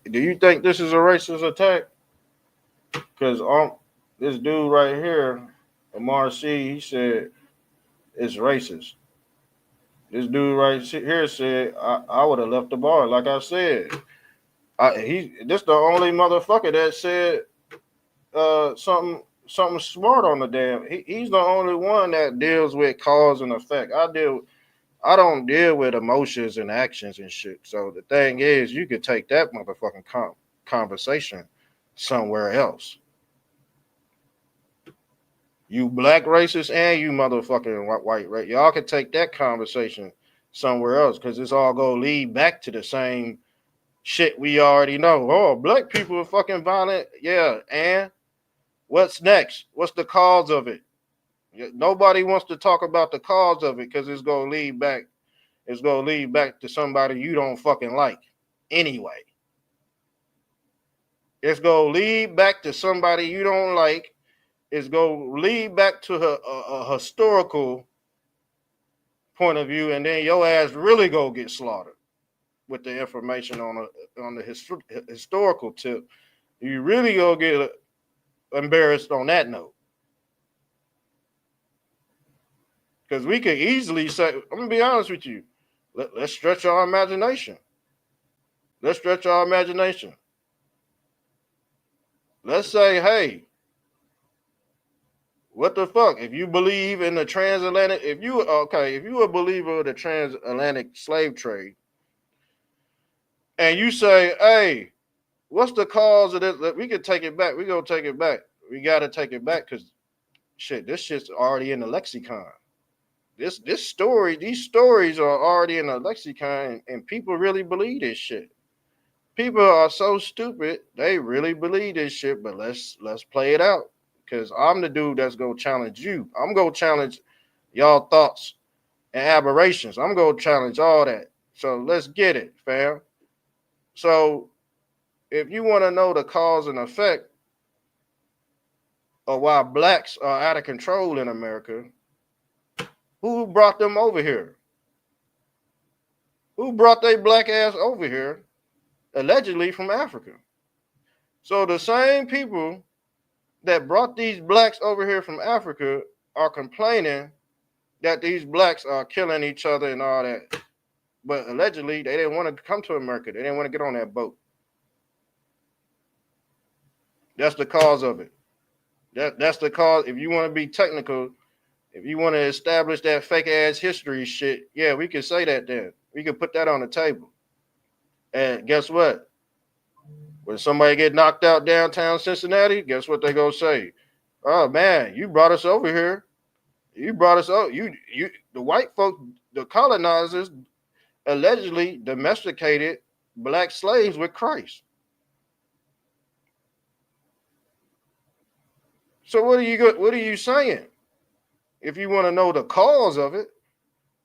Do you think this is a racist attack? Because this dude right here, Amar C, he said it's racist. This dude right here said I would have left the bar. Like I said, this the only motherfucker that said something smart on the damn. He's the only one that deals with cause and effect. I don't deal with emotions and actions and shit. So the thing is, you could take that motherfucking conversation somewhere else. You black racist and you motherfucking white race. Y'all can take that conversation somewhere else because it's all gonna lead back to the same shit we already know. Oh, black people are fucking violent. Yeah, and what's next? What's the cause of it? Nobody wants to talk about the cause of it because it's gonna lead back. It's gonna lead back to somebody you don't fucking like anyway. It's gonna lead back to somebody you don't like. It's gonna lead back to a historical point of view, and then your ass really go get slaughtered with the information on the historical tip. You really go get embarrassed on that note. Because we could easily say, I'm gonna be honest with you. Let's stretch our imagination. Let's stretch our imagination. Let's say, hey, what the fuck? If you believe in the transatlantic, if you a believer of the transatlantic slave trade, and you say, hey, what's the cause of this? We could take it back. We gonna take it back. We gotta take it back because this shit's already in the lexicon. These stories are already in the lexicon, and people really believe this shit. People are so stupid, they really believe this shit, but let's play it out. Because I'm the dude that's gonna challenge you. I'm gonna challenge y'all thoughts and aberrations. I'm gonna challenge all that. So let's get it, fam. So if you want to know the cause and effect of why blacks are out of control in America, who brought them over here? Who brought their black ass over here? Allegedly from Africa. So the same people that brought these blacks over here from Africa are complaining that these blacks are killing each other and all that. But allegedly, they didn't want to come to America. They didn't want to get on that boat. That's the cause of it. That's the cause. If you want to be technical, if you want to establish that fake ass history shit, yeah, we can say that then. We can put that on the table. And guess what? When somebody get knocked out downtown Cincinnati, guess what they gonna say? Oh man, you brought us over here. You brought us over. You the white folk, the colonizers, allegedly domesticated black slaves with Christ. So what are you saying? If you want to know the cause of it,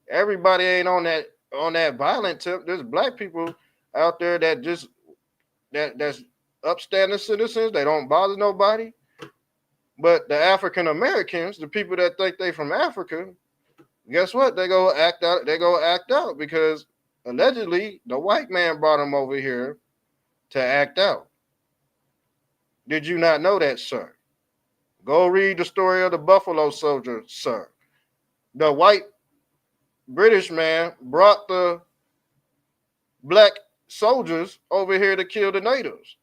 everybody ain't on that violent tip. There's black people out there that just that's upstanding citizens. They don't bother nobody. But the African Americans, the people that think they from Africa, guess what? They go act out. They go act out because allegedly the white man brought them over here to act out. Did you not know that, sir? Go read the story of the Buffalo Soldier, sir. The white British man brought the black soldiers over here to kill the natives.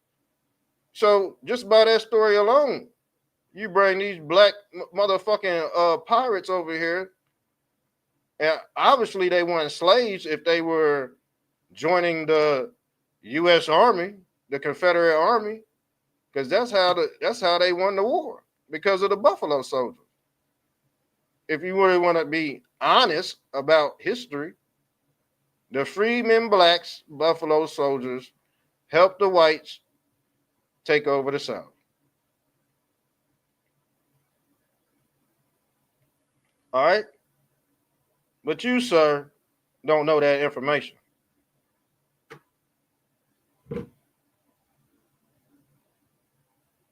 So just by that story alone, you bring these black motherfucking pirates over here, and obviously they weren't slaves if they were joining the U.S. Army, the Confederate Army, because that's how they won the war, because of the Buffalo Soldiers. If you really want to be honest about history, the freedmen blacks, Buffalo Soldiers, helped the whites take over the South. All right? But you, sir, don't know that information.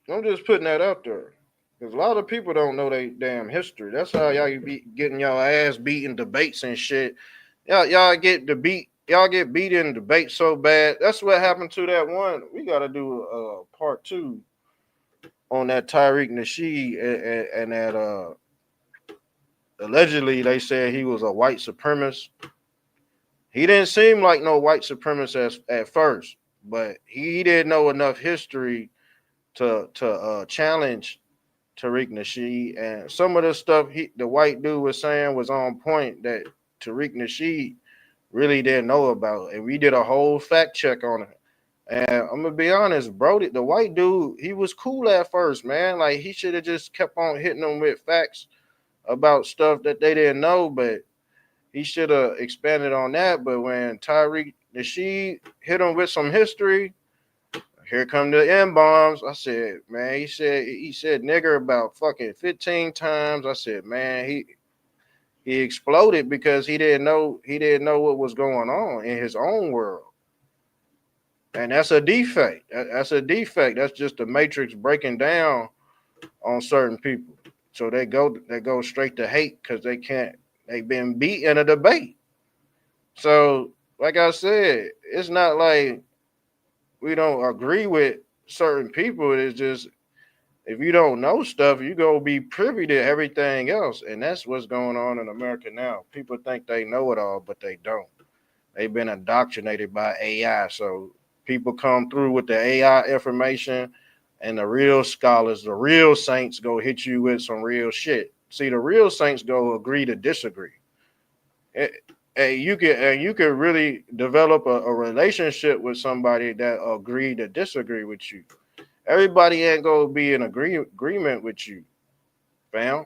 I'm just putting that out there. Because a lot of people don't know their damn history. That's how y'all be getting y'all ass beat in debates and shit. Y'all get beat in debate so bad. That's what happened to that one. We got to do a part 2 on that Tariq Nasheed and that allegedly they said he was a white supremacist. He didn't seem like no white supremacist at first, but he didn't know enough history to challenge Tariq Nasheed. And some of the stuff the white dude was saying was on point that Tariq Nasheed really didn't know about. And we did a whole fact check on it. And I'm gonna be honest, bro, the white dude, he was cool at first, man. Like he should have just kept on hitting them with facts about stuff that they didn't know, but he should have expanded on that. But when Tariq Nasheed hit him with some history, here come the M-bombs. I said, man, he said nigger about fucking 15 times. I said, man, he exploded because he didn't know what was going on in his own world. And that's a defect. That's a defect. That's just the matrix breaking down on certain people. So they go straight to hate because they can't They've been beat in a debate. So, like I said, it's not like we don't agree with certain people. It's just if you don't know stuff, you go be privy to everything else. And that's what's going on in America now. People think they know it all, but they don't. They've been indoctrinated by AI. So people come through with the AI information, and the real scholars, the real saints go hit you with some real shit. See, the real saints go agree to disagree. And you can really develop a relationship with somebody that agree to disagree with you. Everybody ain't gonna be in agreement with you, fam.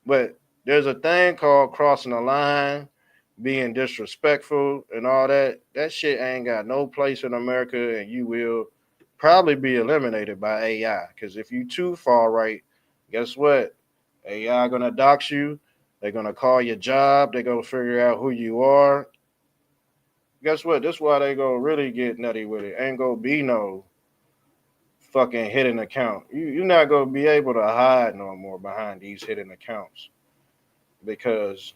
But there's a thing called crossing the line, being disrespectful, and all that. That shit ain't got no place in America, and you will probably be eliminated by AI. Because if you too far right, guess what? AI gonna dox you. They're gonna call your job. They're gonna figure out who you are. Guess what? That's why they gonna really get nutty with it. Ain't gonna be no fucking hidden account. You're not gonna be able to hide no more behind these hidden accounts because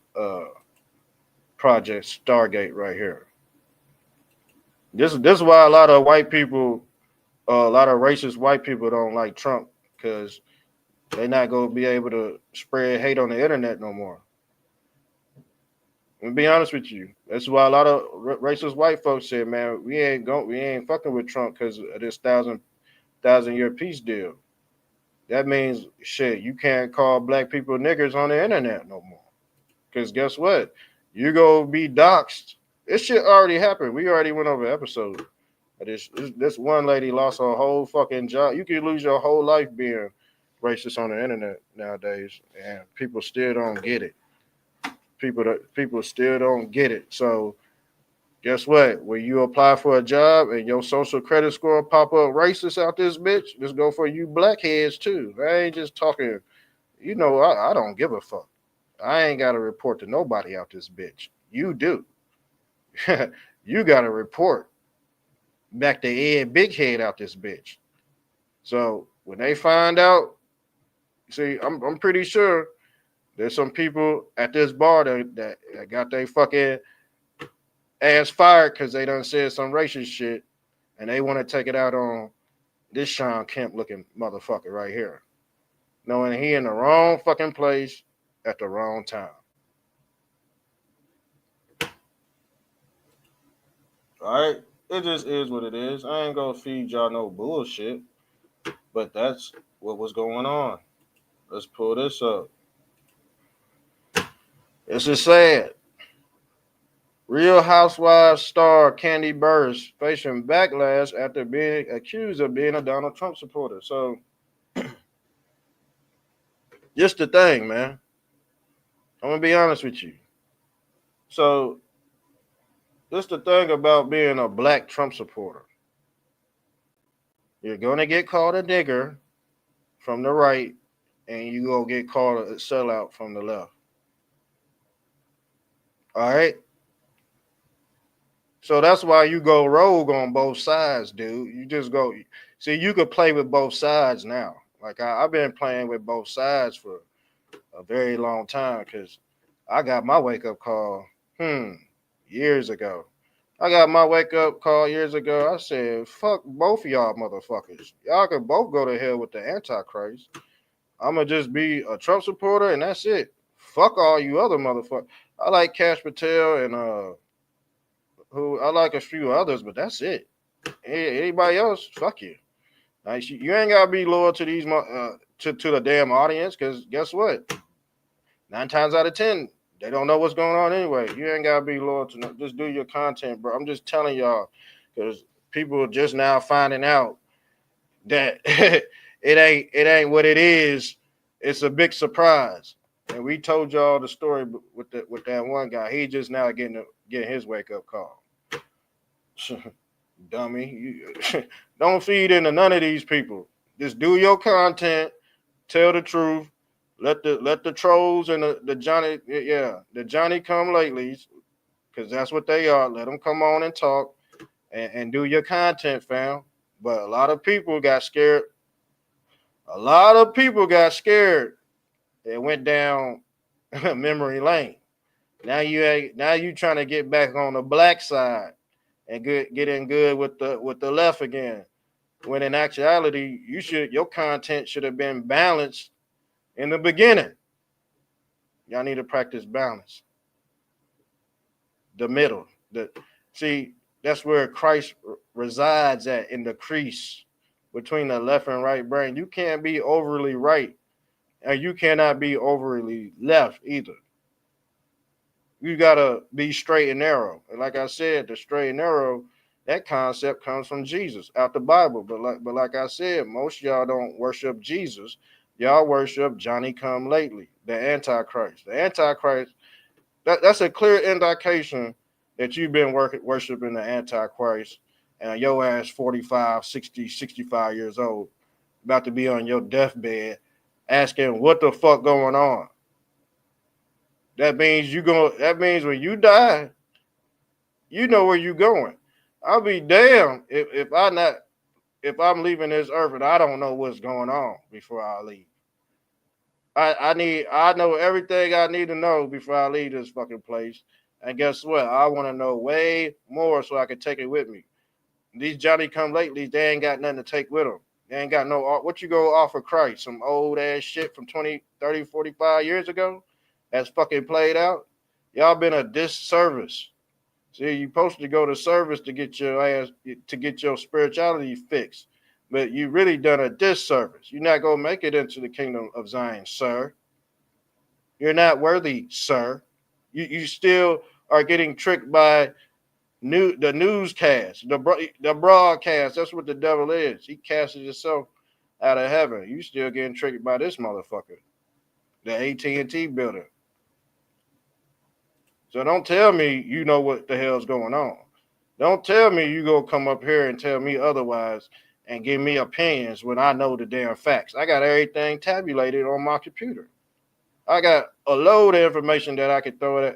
Project Stargate right here. This is why a lot of white people, a lot of racist white people don't like Trump because they're not gonna be able to spread hate on the internet no more. I'm be honest with you. That's why a lot of racist white folks said, "Man, we ain't fucking with Trump because of this thousand year peace deal." That means shit. You can't call black people niggers on the internet no more. Because guess what? You go be doxxed. This shit already happened. We already went over episode. This one lady lost her whole fucking job. You could lose your whole life being racist on the internet nowadays, and people still don't get it. People still don't get it. So guess what? When you apply for a job and your social credit score pop up racist out this bitch, this go for you blackheads too. I ain't just talking. I don't give a fuck. I ain't got to report to nobody out this bitch. You do. You got to report back to Ed Big Head out this bitch. So when they find out, see, I'm pretty sure there's some people at this bar that got their fucking ass fired because they done said some racist shit, and they want to take it out on this Sean Kemp looking motherfucker right here, knowing he in the wrong fucking place at the wrong time. All right, it just is what it is. I ain't gonna feed y'all no bullshit, but that's what was going on. Let's pull this up. This is sad. Real Housewives star Candy Burris facing backlash after being accused of being a Donald Trump supporter. So, just the thing, man. I'm gonna be honest with you. So, just the thing about being a black Trump supporter. You're gonna get called a nigger from the right, and you gonna get called a sellout from the left. All right. So that's why you go rogue on both sides, dude. You just go. See, you could play with both sides now. Like I've been playing with both sides for a very long time because I got my wake up call years ago. I got my wake up call years ago. I said, fuck both of y'all motherfuckers. Y'all can both go to hell with the Antichrist. I'm going to just be a Trump supporter and that's it. Fuck all you other motherfuckers. I like Cash Patel and who I like a few others, but that's it. Anybody else, fuck you. Like, you ain't gotta be loyal to these to the damn audience, because guess what? 9 times out of 10, they don't know what's going on anyway. You ain't gotta be loyal to them. Just do your content, bro. I'm just telling y'all, because people are just now finding out that it ain't what it is. It's a big surprise. And we told y'all the story with that one guy. He just now getting his wake up call. Dummy, you don't feed into none of these people. Just do your content, tell the truth. Let the trolls and the Johnny come latelys, because that's what they are. Let them come on and talk and do your content, fam. But a lot of people got scared. A lot of people got scared. It went down memory lane. Now you trying to get back on the black side and get in good with the left again. When in actuality, your content should have been balanced in the beginning. Y'all need to practice balance. The middle. See, that's where Christ resides at, in the crease between the left and right brain. You can't be overly right, and you cannot be overly left either. You gotta be straight and narrow. And like I said, the straight and narrow, that concept comes from Jesus out the Bible. But like I said, most of y'all don't worship Jesus. Y'all worship Johnny Come Lately, the Antichrist. The Antichrist, that's a clear indication that you've been worshiping the Antichrist, and your ass 45, 60, 65 years old, about to be on your deathbed, asking what the fuck going on. That means when you die, you know where you're going. I'll be damned if I'm leaving this earth and I don't know what's going on before I leave. I know everything I need to know before I leave this fucking place. And guess what? I want to know way more so I can take it with me. These Johnny Come Latelys, they ain't got nothing to take with them. They ain't got no, what you go offer Christ? Some old ass shit from 20, 30, 45 years ago that's fucking played out? Y'all been a disservice. See, you supposed to go to service to get your spirituality fixed. But you really done a disservice. You're not going to make it into the kingdom of Zion, sir. You're not worthy, sir. You still are getting tricked by the newscast, the broadcast. That's what the devil is. He casted himself out of heaven. You still getting tricked by this motherfucker, the AT&T building. So don't tell me you know what the hell's going on. Don't tell me you go come up here and tell me otherwise and give me opinions when I know the damn facts. I got everything tabulated on my computer. I got a load of information that I can throw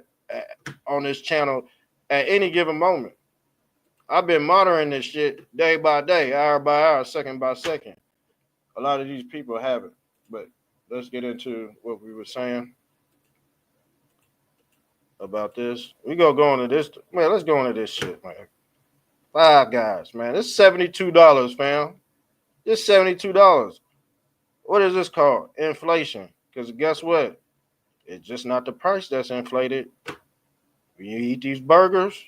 on this channel at any given moment. I've been monitoring this shit day by day, hour by hour, second by second. A lot of these people haven't. But let's get into what we were saying about this. We go into this. Man, let's go into this shit, man. Five Guys, man. This $72, fam. This $72. What is this called? Inflation. Because guess what? It's just not the price that's inflated. When you eat these burgers,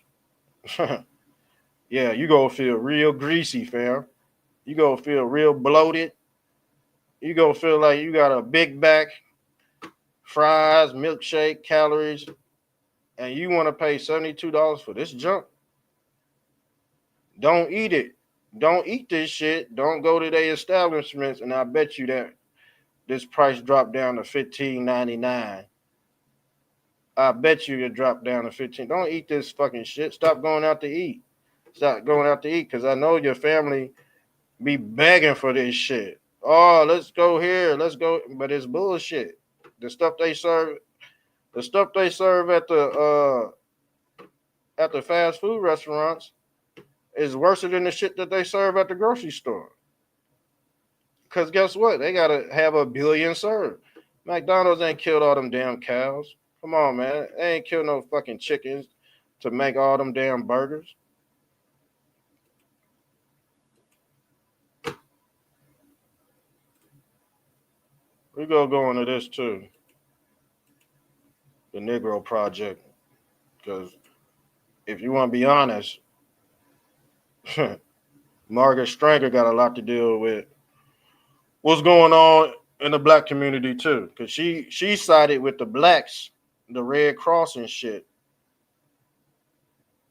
yeah, you gonna feel real greasy, fam. You gonna feel real bloated. You gonna feel like you got a big back, fries, milkshake, calories, and you want to pay $72 for this junk? Don't eat it. Don't eat this shit. Don't go to their establishments, and I bet you that this price dropped down to $15.99. I bet you it dropped down to $15. Don't eat this fucking shit. Stop going out to eat. Stop going out to eat, because I know your family be begging for this shit. Oh, let's go here. Let's go. But it's bullshit. The stuff they serve at the fast food restaurants is worse than the shit that they serve at the grocery store. Because guess what? They got to have a billion served. McDonald's ain't killed all them damn cows. Come on, man. They ain't killed no fucking chickens to make all them damn burgers. We go into this too. The Negro Project. Because if you want to be honest, Margaret Stranger got a lot to deal with what's going on in the black community too. Because she sided with the blacks, the Red Cross and shit.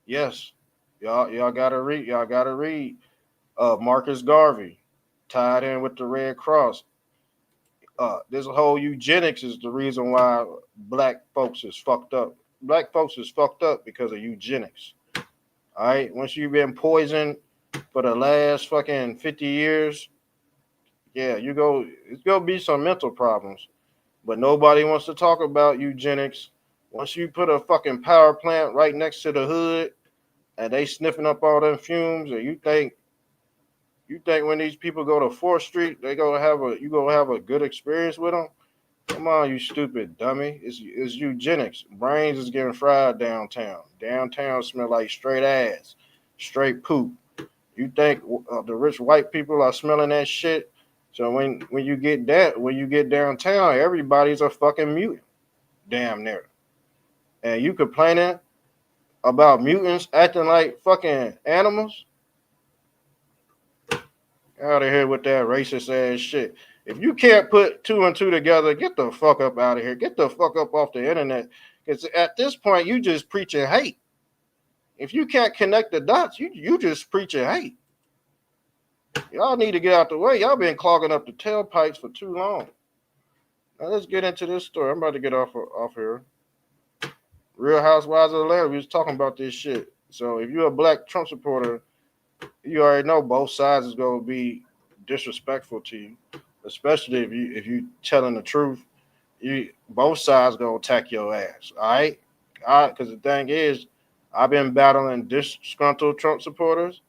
Yes. Y'all gotta read. Marcus Garvey tied in with the Red Cross. This whole eugenics is the reason why black folks is fucked up. Black folks is fucked up because of eugenics. All right. Once you've been poisoned for the last fucking 50 years, yeah, it's gonna be some mental problems. But nobody wants to talk about eugenics. Once you put a fucking power plant right next to the hood and they sniffing up all them fumes, and you think when these people go to 4th Street, you gonna have a good experience with them? Come on, you stupid dummy. It's eugenics. Brains is getting fried downtown. Downtown smell like straight ass, straight poop. You think the rich white people are smelling that shit? So when you get downtown, everybody's a fucking mutant, damn near. And you complaining about mutants acting like fucking animals? Out of here with that racist ass shit. If you can't put two and two together, get the fuck up out of here. Get the fuck up off the internet. Because at this point, you just preaching hate. If you can't connect the dots, you just preaching hate. Y'all need to get out the way. Y'all been clogging up the tailpipes for too long. Now let's get into this story. I'm about to get off here. Real Housewives of Atlanta. We was talking about this shit. So if you're a black Trump supporter, you already know both sides is gonna be disrespectful to you, especially if you telling the truth. Both sides gonna attack your ass. All right, because the thing is, I've been battling disgruntled Trump supporters,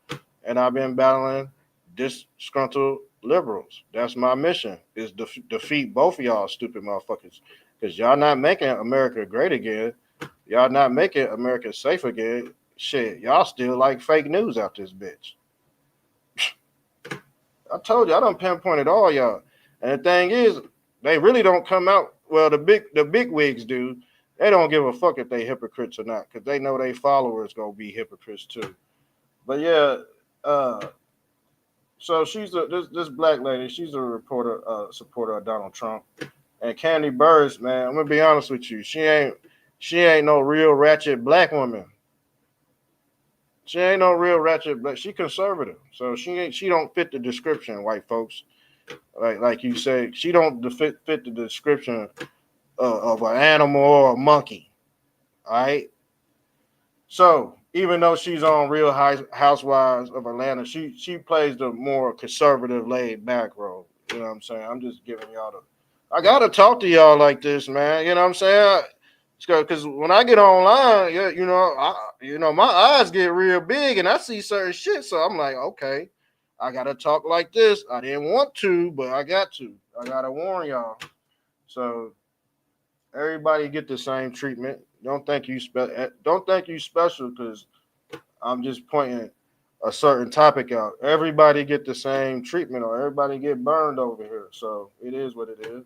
and I've been battling disgruntled liberals. That's my mission: is defeat both of y'all stupid motherfuckers. Because y'all not making America great again. Y'all not making America safe again. Shit, y'all still like fake news out this bitch. I told you, I done pinpointed all y'all. And the thing is, they really don't come out. Well, the big wigs do. They don't give a fuck if they hypocrites or not, because they know they followers gonna be hypocrites too. But yeah, so she's this black lady. She's a supporter of Donald Trump. And Candy Burris, man, I'm gonna be honest with you. She ain't no real ratchet black woman. She ain't no real ratchet black. She conservative, so she don't fit the description, white folks. Like you say, she don't fit the description of an animal or a monkey. All right. So even though she's on Real Housewives of Atlanta, she plays the more conservative, laid back role. You know what I'm saying? I'm just giving y'all I gotta talk to y'all like this, man. You know what I'm saying? Because when I get online, my eyes get real big and I see certain shit. So I'm like, okay, I gotta talk like this. I didn't want to, but I got to. I gotta warn y'all. So everybody get the same treatment. Don't think you special because I'm just pointing a certain topic out. Everybody get the same treatment, or everybody get burned over here. So it is what it is.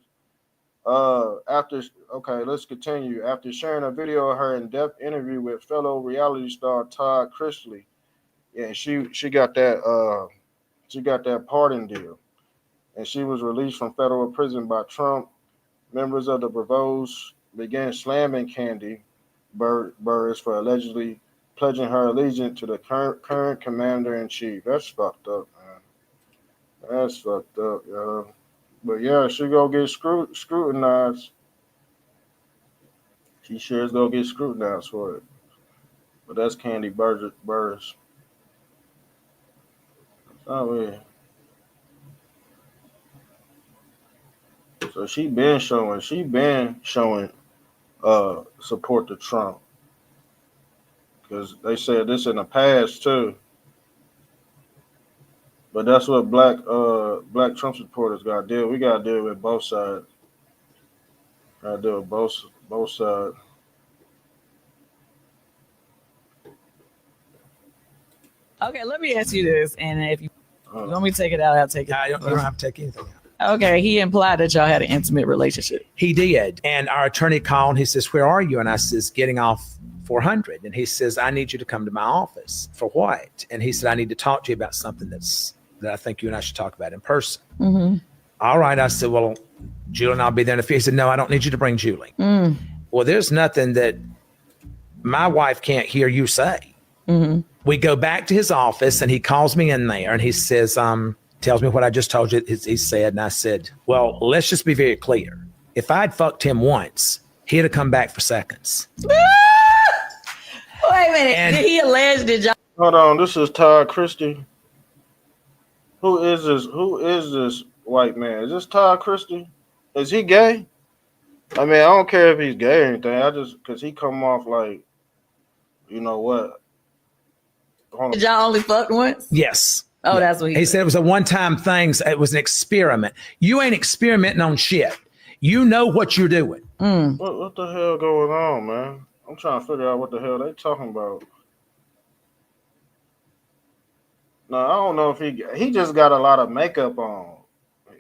Let's continue. After sharing a video of her in-depth interview with fellow reality star Todd Chrisley, yeah, she got that pardon deal, and she was released from federal prison by Trump. Members of the Bravos began slamming Candy Burris for allegedly pledging her allegiance to the current commander-in-chief. That's fucked up, man. That's fucked up, yo. But yeah, she gonna get scrutinized. She sure is gonna get scrutinized for it. But that's Candy Burris. Oh yeah. So she been showing support to Trump. Because they said this in the past too. But that's what black Trump supporters gotta deal. We gotta deal with both sides. Gotta deal with both sides. Okay, let me ask you this, and if you want me to take it out, I'll take it. You don't have to take anything out. Okay, he implied that y'all had an intimate relationship. He did. And our attorney called. He says, "Where are you?" And I says, "Getting off 400." And he says, "I need you to come to my office." For what? And he said, "I need to talk to you about something that I think you and I should talk about in person." Mm-hmm. All right. I said, "Well, Julie and I'll be there in a few." He said, "No, I don't need you to bring Julie." Well, there's nothing that my wife can't hear you say. Mm-hmm. We go back to his office and he calls me in there and he says, tells me what I just told you he said. And I said, "Well, let's just be very clear. If I'd fucked him once, he'd have come back for seconds." Wait a minute. And- Did he allege that y'all? Hold on, this is Todd Christie. Who is this white man? Is this Todd Christie? Is he gay? I mean, I don't care if he's gay or anything. I just because he come off like, you know what? Did y'all only fuck once? Yes. Oh, Yeah. that's what He said it was a one-time thing. It was an experiment. You ain't experimenting on shit. You know what you're doing. What the hell going on, man? I'm trying to figure out what the hell they talking about. No, I don't know if he just got a lot of makeup on.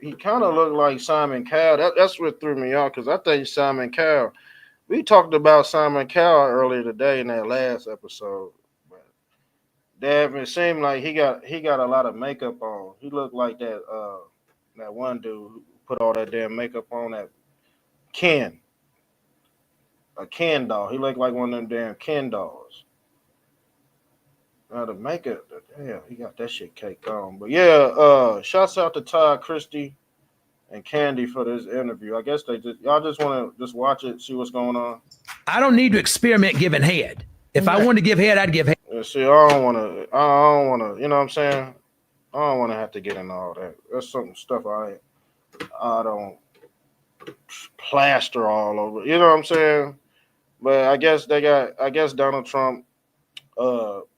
He kind of looked like Simon Cowell. That's what threw me off because I think Simon Cowell. We talked about Simon Cowell earlier today in that last episode. But damn, it seemed like he got a lot of makeup on. He looked like that one dude who put all that damn makeup on, that Ken. A Ken doll. He looked like one of them damn Ken dolls. The makeup, damn, he got that shit caked on. But yeah, shouts out to Todd Christie and Candy for this interview. I guess y'all just want to just watch it, see what's going on. I don't need to experiment giving head. If I wanted to give head, I'd give head. See, I don't want to, you know what I'm saying? I don't want to have to get into all that. That's some stuff I don't plaster all over. You know what I'm saying? But I guess Donald Trump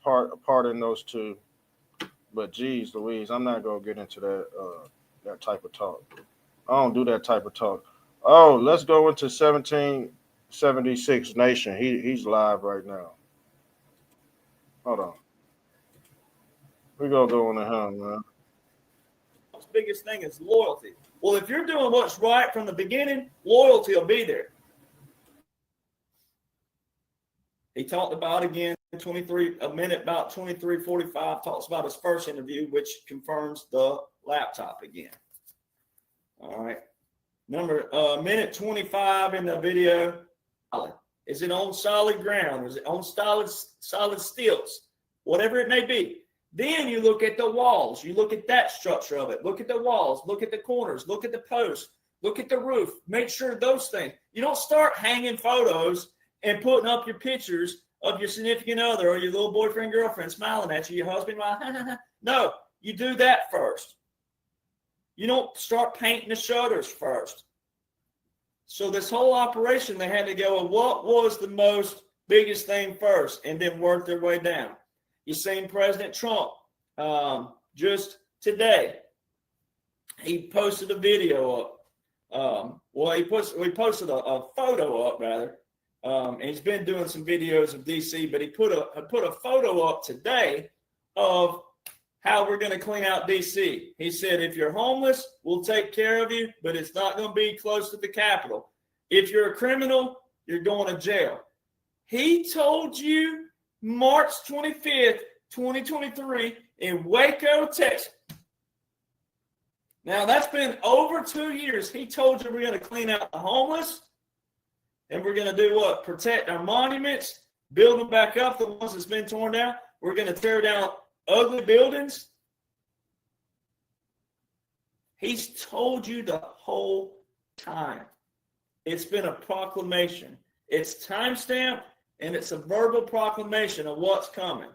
part in those two. But geez Louise, I'm not gonna get into that type of talk. I don't do that type of talk. Oh, let's go into 1776 Nation. He's live right now. Hold on. We're gonna go into him, man. The biggest thing is loyalty. Well, if you're doing what's right from the beginning, loyalty will be there. He talked about again about 23:45, talks about his first interview, which confirms the laptop again. All right. Minute 25 in the video. Is it on solid ground? Is it on solid stilts? Whatever it may be. Then you look at the walls. You look at that structure of it. Look at the walls. Look at the corners. Look at the posts. Look at the roof. Make sure those things. You don't start hanging photos and putting up your pictures of your significant other or your little boyfriend, girlfriend smiling at you, your husband. No, you do that first. You don't start painting the shutters first. So this whole operation, they had to go, well, what was the biggest thing first, and then work their way down. You seen President Trump just today. He posted a video up. He posted a photo up rather. And he's been doing some videos of DC, but he put a photo up today of how we're going to clean out DC. He said, if you're homeless, we'll take care of you, but it's not going to be close to the Capitol. If you're a criminal, you're going to jail. He told you March 25th, 2023 in Waco, Texas. Now, that's been over 2 years. He told you we're going to clean out the homeless, and we're going to do what? Protect our monuments, build them back up, the ones that's been torn down. We're going to tear down ugly buildings. He's told you the whole time. It's been a proclamation. It's timestamped, and it's a verbal proclamation of what's coming.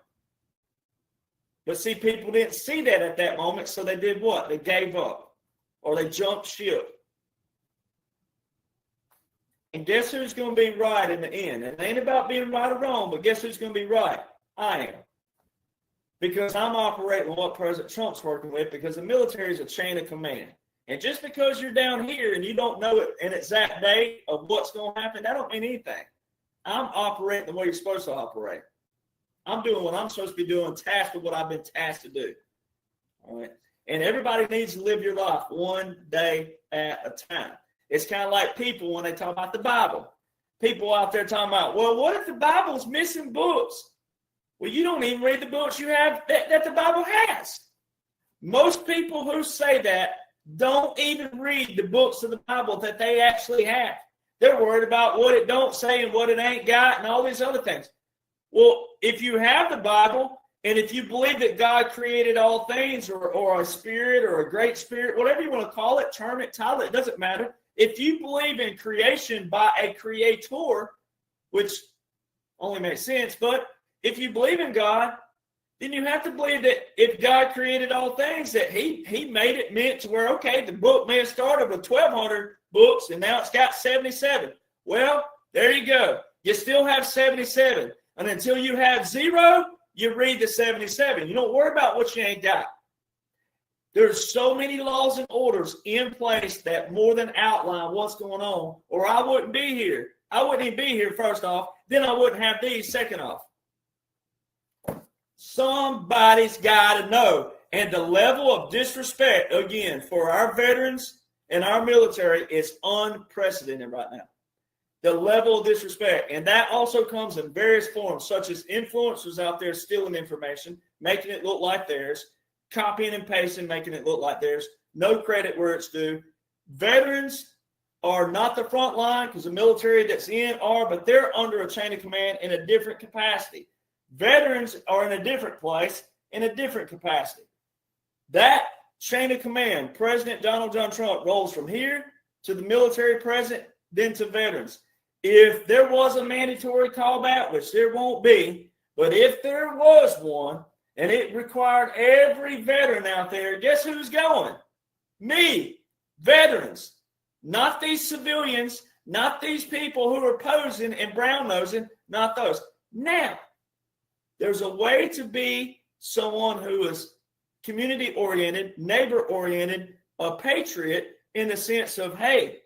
But see, people didn't see that at that moment, so they did what? They gave up, or they jumped ship. And guess who's going to be right in the end? It ain't about being right or wrong, but guess who's going to be right? I am. Because I'm operating on what President Trump's working with, because the military is a chain of command. And just because you're down here and you don't know it an exact date of what's going to happen, that don't mean anything. I'm operating the way you're supposed to operate. I'm doing what I'm supposed to be doing, tasked with what I've been tasked to do. All right. And everybody needs to live your life one day at a time. It's kind of like people when they talk about the Bible. People out there talking about, well, what if the Bible's missing books? Well, you don't even read the books you have that the Bible has. Most people who say that don't even read the books of the Bible that they actually have. They're worried about what it don't say and what it ain't got and all these other things. Well, if you have the Bible and if you believe that God created all things or a spirit or a great spirit, whatever you want to call it, term it, title it, it doesn't matter. If you believe in creation by a creator, which only makes sense, but if you believe in God, then you have to believe that if God created all things, that he made it meant to where, okay, the book may have started with 1,200 books and now it's got 77. Well, there you go. You still have 77. And until you have 0, you read the 77. You don't worry about what you ain't got. There's so many laws and orders in place that more than outline what's going on, or I wouldn't be here. I wouldn't even be here, first off. Then I wouldn't have these, second off. Somebody's got to know. And the level of disrespect, again, for our veterans and our military is unprecedented right now. The level of disrespect. And that also comes in various forms, such as influencers out there stealing information, making it look like theirs, copying and pasting, making it look like theirs, no credit where it's due. Veterans are not the front line because the military that's in are, but they're under a chain of command in a different capacity. Veterans are in a different place in a different capacity. That chain of command, President Donald John Trump rolls from here to the military president, then to veterans. If there was a mandatory callback, which there won't be, but if there was one, and it required every veteran out there, guess who's going? Me, veterans, not these civilians, not these people who are posing and brown-nosing, not those. Now, there's a way to be someone who is community-oriented, neighbor-oriented, a patriot in the sense of, hey,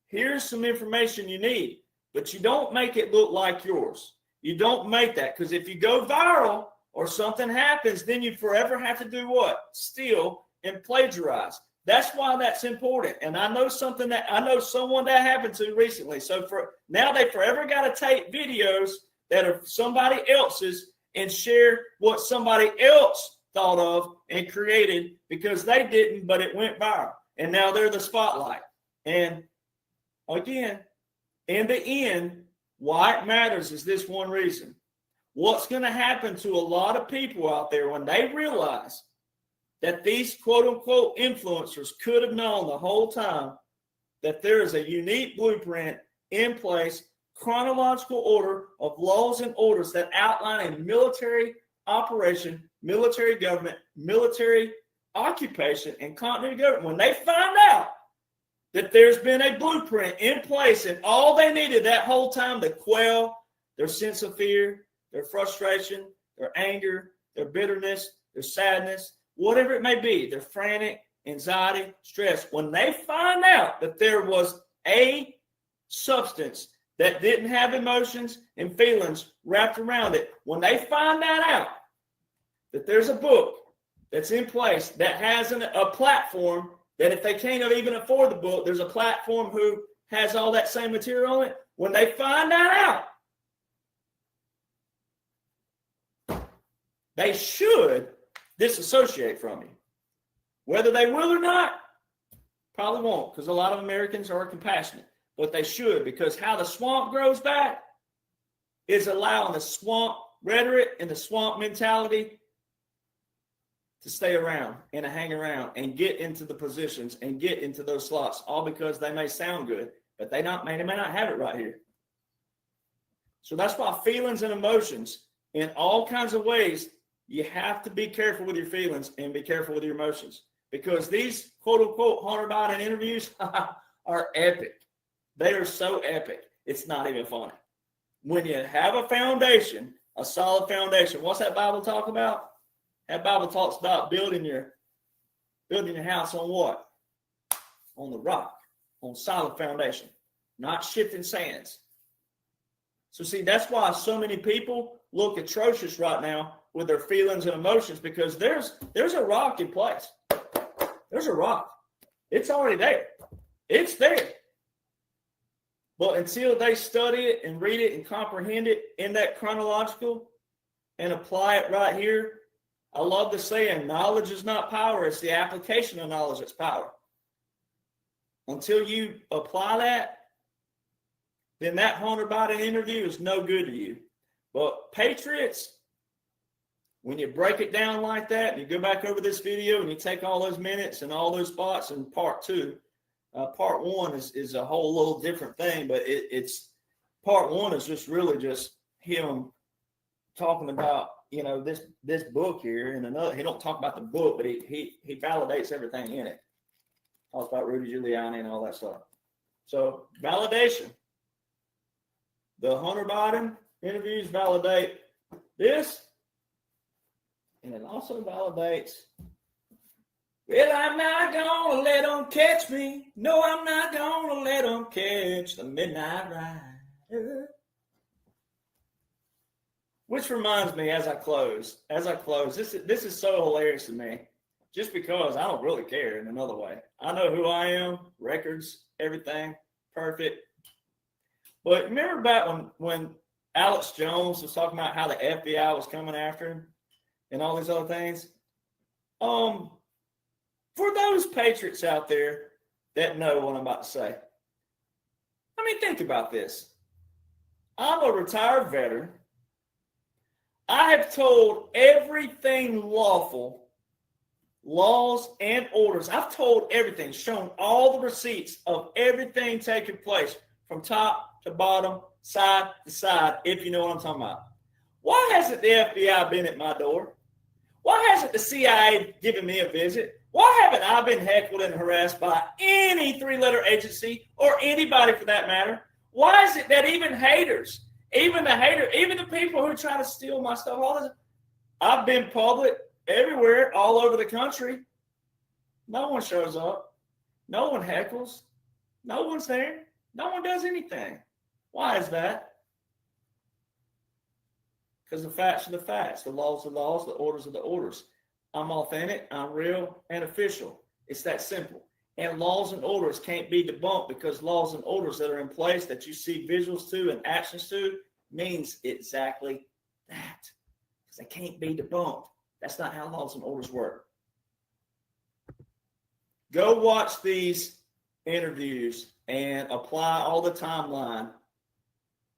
here's some information you need, but you don't make it look like yours. You don't make that, because if you go viral or something happens, then you forever have to do what? Steal and plagiarize. That's why that's important. And I know someone that happened to recently. So now they forever got to take videos that are somebody else's and share what somebody else thought of and created because they didn't, but it went viral. And now they're the spotlight. And again, in the end, why it matters is this one reason. What's going to happen to a lot of people out there when they realize that these quote-unquote influencers could have known the whole time that there is a unique blueprint in place, chronological order of laws and orders that outline a military operation, military government, military occupation, and continuity government. When they find out that there's been a blueprint in place and all they needed that whole time to quell their sense of fear, their frustration, their anger, their bitterness, their sadness, whatever it may be, their frantic, anxiety, stress, when they find out that there was a substance that didn't have emotions and feelings wrapped around it, when they find that out, that there's a book that's in place that has a platform that if they can't even afford the book, there's a platform who has all that same material on it. When they find that out, they should disassociate from you. Whether they will or not, probably won't, because a lot of Americans are compassionate. But they should, because how the swamp grows back is allowing the swamp rhetoric and the swamp mentality to stay around and to hang around and get into the positions and get into those slots, all because they may sound good, but they may not have it right here. So that's why feelings and emotions in all kinds of ways, you have to be careful with your feelings and be careful with your emotions, because these quote-unquote Hunter Biden interviews are epic. They are so epic, it's not even funny. When you have a foundation, a solid foundation, what's that Bible talk about? That Bible talks about building your house on what? On the rock, on solid foundation, not shifting sands. So see, that's why so many people look atrocious right now with their feelings and emotions, because there's a rock in place. There's a rock. It's already there. It's there. But until they study it and read it and comprehend it in that chronological and apply it right here, I love the saying, knowledge is not power. It's the application of knowledge that's power. Until you apply that, then that Hunter Biden interview is no good to you. But patriots, when you break it down like that, and you go back over this video and you take all those minutes and all those spots in part two, part one is a whole little different thing, but it's part one is just really just him talking about, this book here, and another. He don't talk about the book, but he validates everything in it. Talks about Rudy Giuliani and all that stuff. So validation. The Hunter Biden interviews validate this, and it also validates Well, I'm not gonna let them catch me. No, I'm not gonna let them catch the midnight rider. Which reminds me, as I close, this is so hilarious to me, just because I don't really care in another way. I know who I am, records, everything, perfect. But remember back when Alex Jones was talking about how the FBI was coming after him and all these other things? For those patriots out there that know what I'm about to say, I mean, think about this. I'm a retired veteran. I have told everything lawful, laws and orders. I've told everything, shown all the receipts of everything taking place from top to bottom, side to side, if you know what I'm talking about. Why hasn't the FBI been at my door? Why hasn't the CIA given me a visit? Why haven't I been heckled and harassed by any three-letter agency or anybody for that matter? Why is it that even haters, even the people who try to steal my stuff, all this, I've been public everywhere, all over the country. No one shows up. No one heckles. No one's there. No one does anything. Why is that? Because the facts are the facts. The laws are the laws. The orders are the orders. I'm authentic. I'm real and official. It's that simple. And laws and orders can't be debunked, because laws and orders that are in place that you see visuals to and actions to means exactly that. Because they can't be debunked. That's not how laws and orders work. Go watch these interviews and apply all the timeline,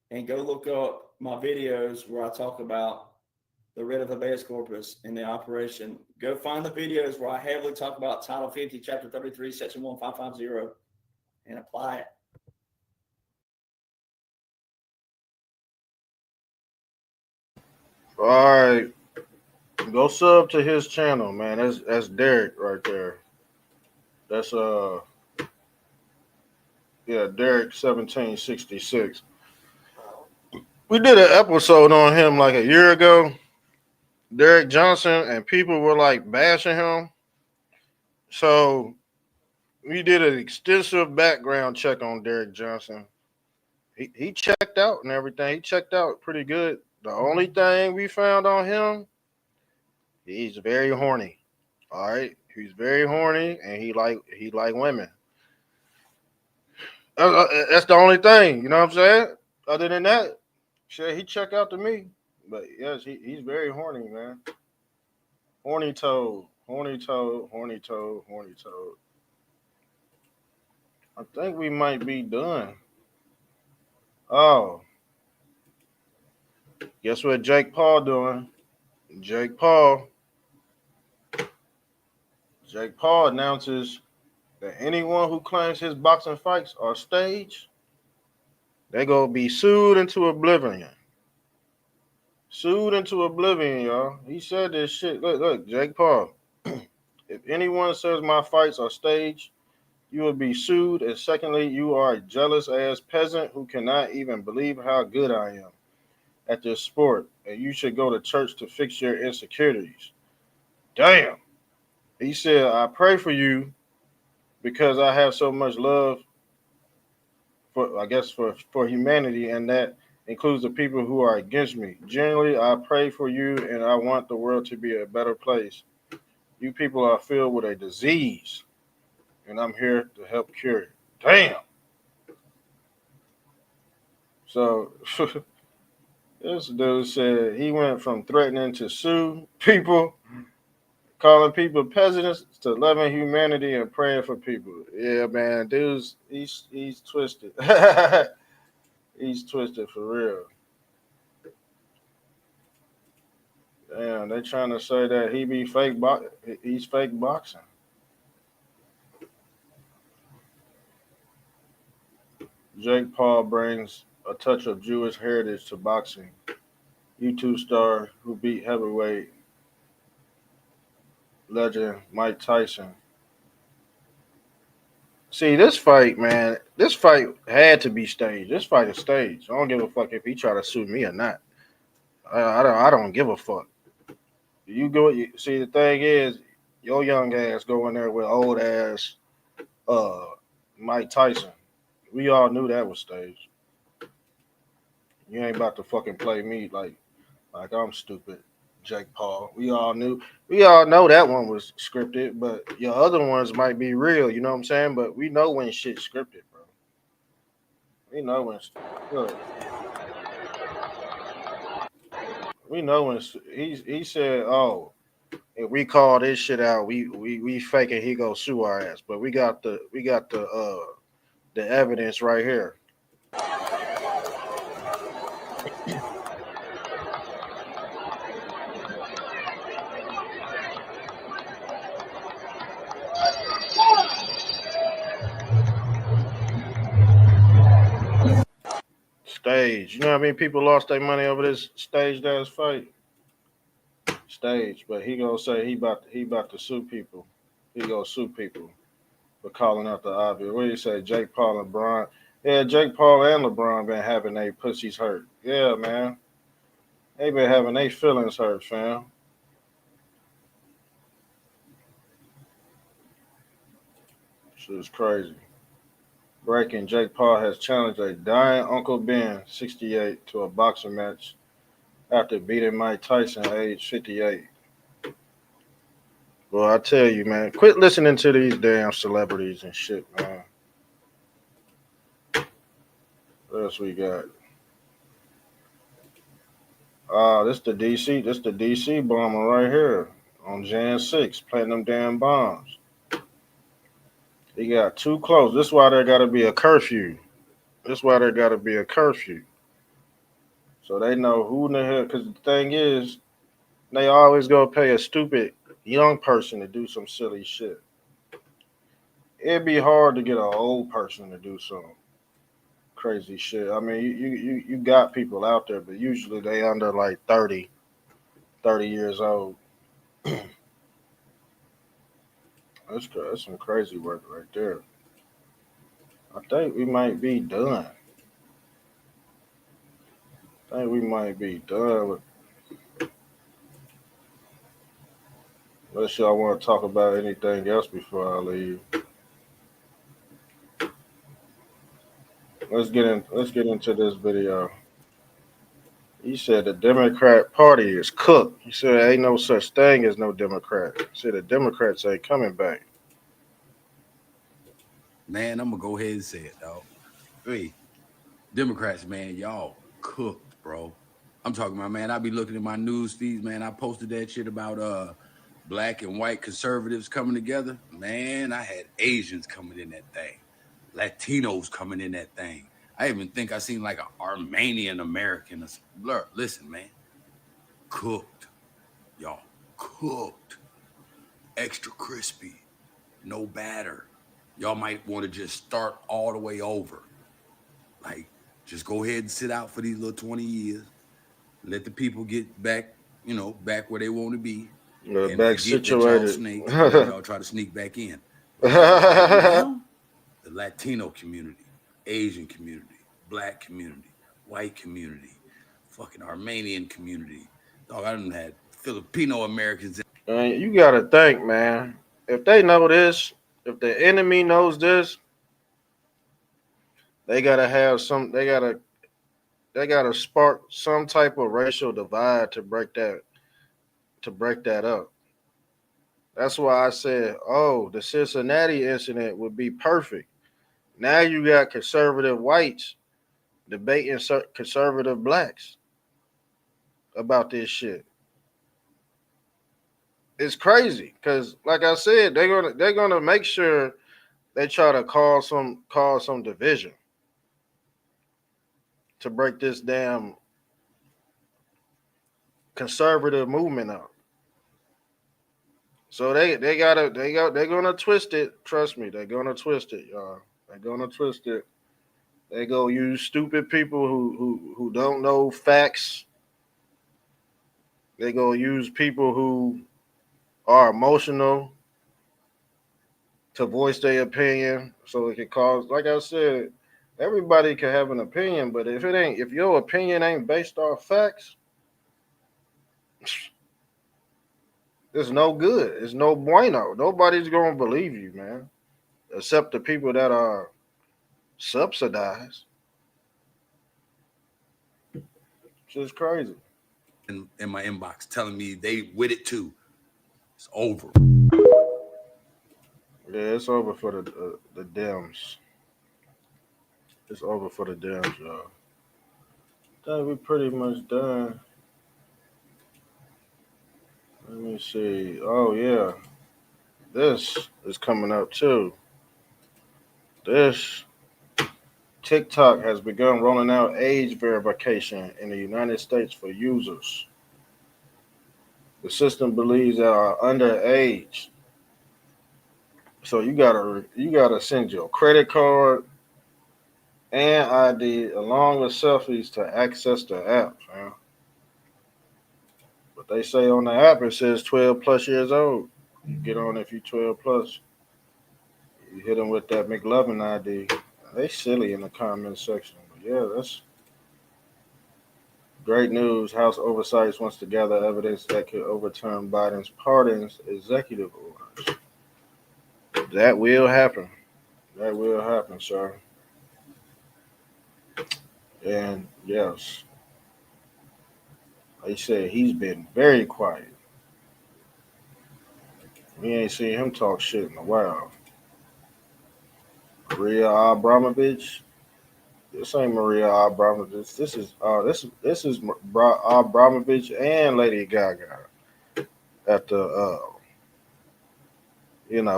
and go look up my videos where I talk about the writ of habeas corpus and the operation. Go find the videos where I heavily talk about Title 50, Chapter 33, Section 1550, and apply it. All right. Go sub to his channel, man. That's Derek right there. That's Derek 1766. We did an episode on him like a year ago, Derek Johnson, and people were like bashing him. So we did an extensive background check on Derek Johnson. He checked out and everything. He checked out pretty good. The only thing we found on him, he's very horny. All right, he's very horny, and he like women. That's the only thing, you know what I'm saying? Other than that, shit, he check out to me. But yes, he's very horny, man. Horny toad, horny toad, horny toad, horny toad. I think we might be done. Oh, guess what Jake Paul doing? Jake Paul announces that anyone who claims his boxing fights are staged, they gonna be sued into oblivion. Sued into oblivion, y'all. He said this shit. Look, Jake Paul. If anyone says my fights are staged, you will be sued. And secondly, you are a jealous ass peasant who cannot even believe how good I am at this sport. And you should go to church to fix your insecurities. Damn. He said, I pray for you because I have so much love for humanity, and that includes the people who are against me. Generally, I pray for you, and I want the world to be a better place. You people are filled with a disease, and I'm here to help cure it. Damn. So this dude said he went from threatening to sue people, calling people peasants, to loving humanity and praying for people. Yeah, man, dude's he's twisted. He's twisted for real. Damn, they trying to say that he's fake boxing. Jake Paul brings a touch of Jewish heritage to boxing. YouTube star who beat heavyweight legend Mike Tyson. See, this fight, man, this fight had to be staged. This fight is staged. I don't give a fuck if he try to sue me or not. I don't give a fuck. You go. See, the thing is, Your young ass go in there with old ass uh Mike Tyson. We all knew that was staged. You ain't about to fucking play me like I'm stupid, Jake Paul. We all know that one was scripted, but your other ones might be real, you know what I'm saying? But we know when shit's scripted, bro. We know when look, we know when he said, "Oh, if we call this shit out, we faking he go sue our ass." But we got the evidence right here. Stage. You know how many people lost their money over this staged ass fight? Stage, but he gonna say he about to sue people. He gonna sue people for calling out the obvious. What do you say, Jake Paul and LeBron? Yeah, Jake Paul and LeBron been having their pussies hurt. Yeah, man, they been having their feelings hurt, fam. Shit's crazy. Breaking: Jake Paul has challenged a dying Uncle Ben, 68, to a boxing match after beating Mike Tyson, age 58. Well, I tell you, man, quit listening to these damn celebrities and shit, man. What else we got? This the DC. This the DC bomber right here on Jan 6, planting them damn bombs. He got too close. This is why there got to be a curfew. This is why there got to be a curfew. So they know who in the hell. Because the thing is, they always go pay a stupid young person to do some silly shit. It'd be hard to get an old person to do some crazy shit. I mean, you got people out there, but usually they under like 30 years old. That's some crazy work right there. I think we might be done. I think we might be done with. Unless y'all want to talk about anything else before I leave. Let's get into this video. He said the Democrat Party is cooked. He said ain't no such thing as no Democrat. He said the Democrats ain't coming back. Man, I'm gonna go ahead and say it, dog. Hey, Democrats, man, y'all cooked, bro. I'm talking about, man, I be looking at my news feeds, man. I posted that shit about black and white conservatives coming together. Man, I had Asians coming in that thing, Latinos coming in that thing. I even think I seen like an Armenian American. Blur. Listen, man, cooked, y'all, cooked, extra crispy, no batter. Y'all might want to just start all the way over. Like, just go ahead and sit out for these little 20 years. Let the people get back, back where they want to be. And Back forget that y'all situated. snakes before y'all try to sneak back in. Because right now, the Latino community, Asian community, black community, white community, fucking Armenian community. Dog, I done had Filipino Americans. You gotta think, man. If they know this, if the enemy knows this, they gotta have some. They gotta spark some type of racial divide to break that up. That's why I said, oh, the Cincinnati incident would be perfect. Now you got conservative whites debating conservative blacks about this shit. It's crazy because, like I said, they're gonna make sure they try to cause some division to break this damn conservative movement up. So they're gonna twist it. Trust me, they're gonna twist it, y'all. They're gonna twist it. They go use stupid people who don't know facts. They go use people who are emotional to voice their opinion. So it can cause, like I said, everybody can have an opinion, but if your opinion ain't based off facts, It's no good. It's no bueno. Nobody's gonna believe you, man, except the people that are subsidized. Just crazy. In my inbox telling me they with it too. It's over. Yeah, it's over for the Dems. It's over for the Dems, y'all. I think we pretty much done. Let me see. Oh yeah, this is coming up too. This TikTok has begun rolling out age verification in the United States for users. The system believes that are underage. So you gotta send your credit card and ID along with selfies to access the app, man. But they say on the app it says 12 plus years old. You get on if you 12 plus. You hit them with that McLovin ID. They silly in the comment section. But yeah, that's great news. House Oversight wants to gather evidence that could overturn Biden's pardon's executive orders. That will happen. That will happen, sir. And yes, they said he's been very quiet. We ain't seen him talk shit in a while. Maria Abramovich. This ain't Maria Abramovich. This is Abramovich and Lady Gaga at the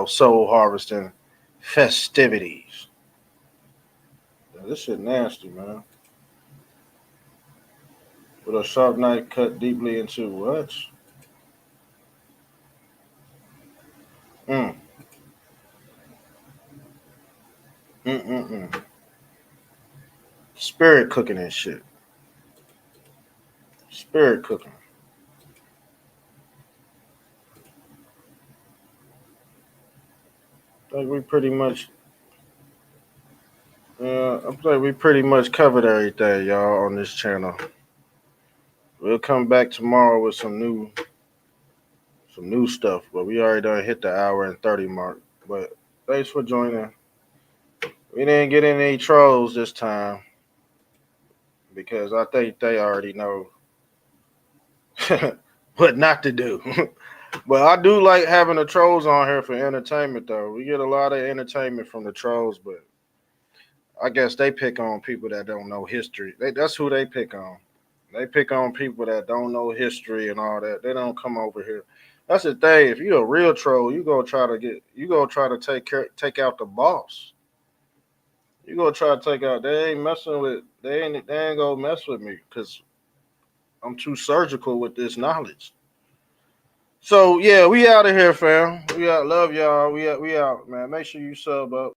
soul harvesting festivities. Yeah, this shit nasty, man. With a sharp knife cut deeply into what? Mm. Mm-mm-mm. Spirit cooking and shit. Spirit cooking. I think we pretty much I think we pretty much covered everything, y'all, on this channel. We'll come back tomorrow with some new stuff, but we already done hit the hour and 30 mark. But thanks for joining. We didn't get any trolls this time because I think they already know what not to do. But I do like having the trolls on here for entertainment, though. We get a lot of entertainment from the trolls, but I guess they pick on people that don't know history. That's who they pick on. They pick on people that don't know history and all that. They don't come over here. That's the thing. If you're a real troll, you gonna try to take out the boss. You gonna try to take out. They ain't gonna mess with me because I'm too surgical with this knowledge. So yeah, we out of here, fam. We out. Love y'all. We out, man. Make sure you sub up.